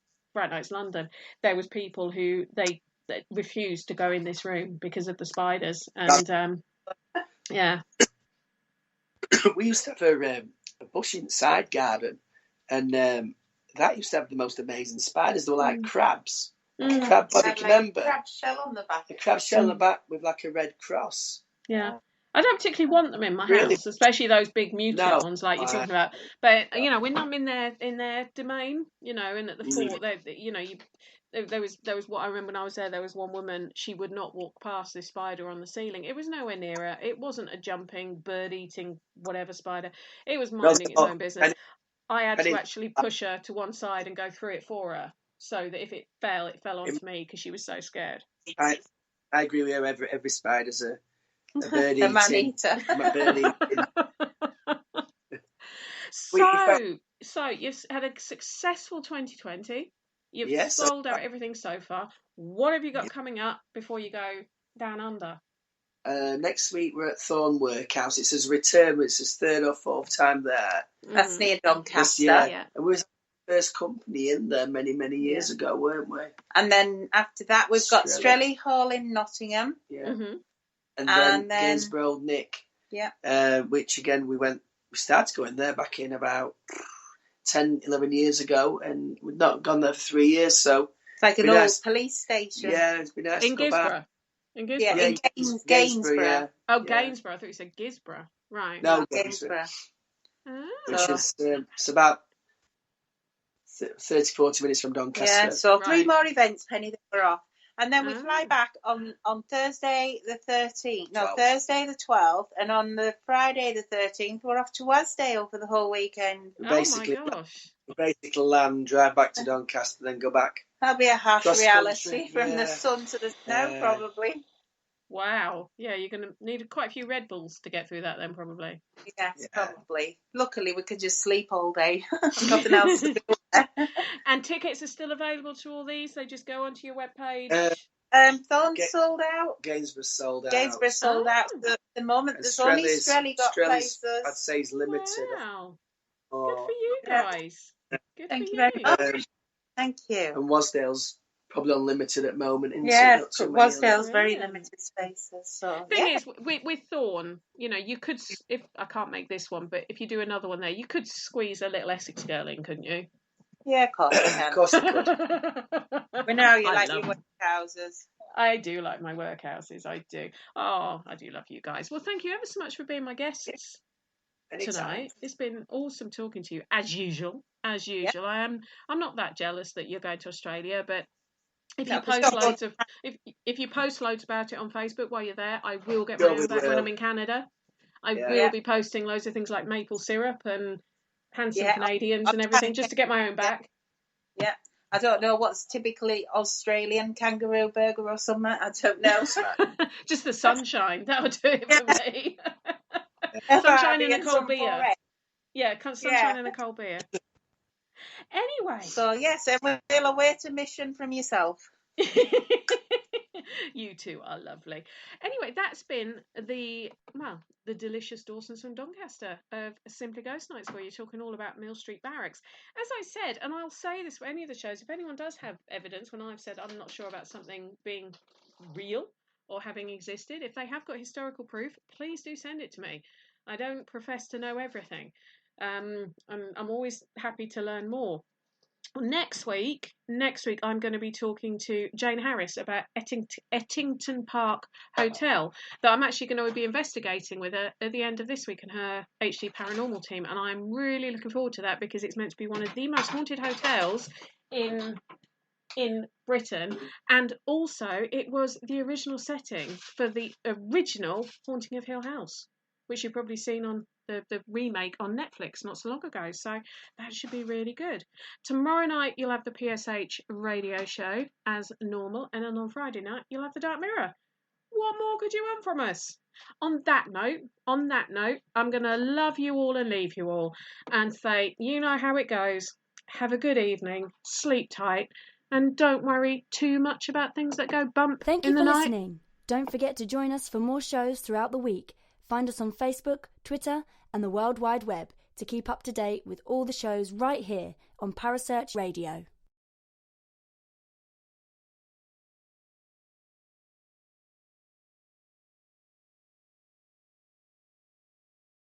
London, there was people who they refused to go in this room because of the spiders, and we used to have a bush inside garden, and that used to have the most amazing spiders. They were like crabs. Crab body, remember? Crab shell on the back. A crab shell on the back with like a red cross. Yeah. I don't particularly want them in my house, especially those big mutant ones like you're talking about. But when I'm in their domain, and at the fort, there was what I remember when I was there. There was one woman; she would not walk past this spider on the ceiling. It was nowhere near her. It wasn't a jumping, bird-eating, whatever spider. It was minding its own business. I had to actually push her to one side and go through it for her, so that if it fell onto me because she was so scared. I agree with you. Every spider's a bird a man eater. So you've had a successful 2020. You've sold out everything so far. What have you got coming up before you go down under? Next week we're at Thorn Workhouse. It's his return. It's his third or fourth time there. That's near Doncaster. Yeah. And we were the first company in there many years ago, weren't we? And then after that we've got Strelly Hall in Nottingham. Yeah. Mm-hmm. And then Gainsborough Old Nick. Yeah. Which again we started going there back in about 10, 11 years ago, and we've not gone there for 3 years, so it's like an old police station. Yeah, it's been nice to go back. In Gisborough? Yeah, in Gainsborough. Yeah. Oh, Gainsborough. I thought you said Gisborough. Right. No, Gainsborough. Which is it's about 30, 40 minutes from Doncaster. Yeah, so 3 more events, Penny, that we're off. And then we fly back on Thursday the 13th. No, 12th. Thursday the 12th. And on the Friday the 13th, we're off to Wasdale for the whole weekend. Basically, my gosh. We basically land, drive back to Doncaster, then go back. That'll be a harsh reality from the sun to the snow, probably. Wow. Yeah, you're going to need quite a few Red Bulls to get through that then, probably. Yes, probably. Luckily, we could just sleep all day. Nothing else to do. And tickets are still available to all these? They just go onto your webpage? Thorns sold out. Gainsborough's sold out. Gainsborough's sold out. So at the moment, there's only Strelly got places. I'd say he's limited. Wow. Good for you guys. Good Thank for you very much. Thank you. And Wasdale's probably unlimited at the moment. Wasdale's very limited spaces. So thing is, with Thorn, you could, if I can't make this one, but if you do another one there, you could squeeze a little Essex girl in, couldn't you? Yeah, of course you can. Of course you could. We know you like your workhouses. I do like my workhouses. I do. Oh, I do love you guys. Well, thank you ever so much for being my guests tonight. It's been awesome talking to you, as usual. As usual, I'm not that jealous that you're going to Australia, but if you post loads about it on Facebook while you're there, I will get my own back when I'm in Canada. I will be posting loads of things like maple syrup and handsome Canadians and everything just to get my own back. Yeah. I don't know what's typically Australian kangaroo burger or something. I don't know. Just the sunshine. That'll do it for me. Sunshine and a cold beer. Yeah, sunshine and a cold beer. Anyway. So, yes, we'll await a mission from yourself. You two are lovely. Anyway, that's been the delicious Dawsons from Doncaster of Simply Ghost Nights, where you're talking all about Mill Street Barracks. As I said, and I'll say this for any of the shows, if anyone does have evidence when I've said I'm not sure about something being real or having existed, if they have got historical proof, please do send it to me. I don't profess to know everything. I'm always happy to learn more. Next week, I'm going to be talking to Jane Harris about Ettington Park Hotel that I'm actually going to be investigating with her at the end of this week and her HD Paranormal team. And I'm really looking forward to that because it's meant to be one of the most haunted hotels in Britain. And also, it was the original setting for the original Haunting of Hill House, which you've probably seen on the remake on Netflix not so long ago. So that should be really good. Tomorrow night you'll have the PSH radio show as normal, and then on Friday night you'll have the Dark Mirror. What more could you want from us? On that note, I'm going to love you all and leave you all and say, you know how it goes. Have a good evening, sleep tight, and don't worry too much about things that go bump in the night. Thank you for listening. Don't forget to join us for more shows throughout the week. Find us on Facebook, Twitter, and the World Wide Web to keep up to date with all the shows right here on Parasearch Radio.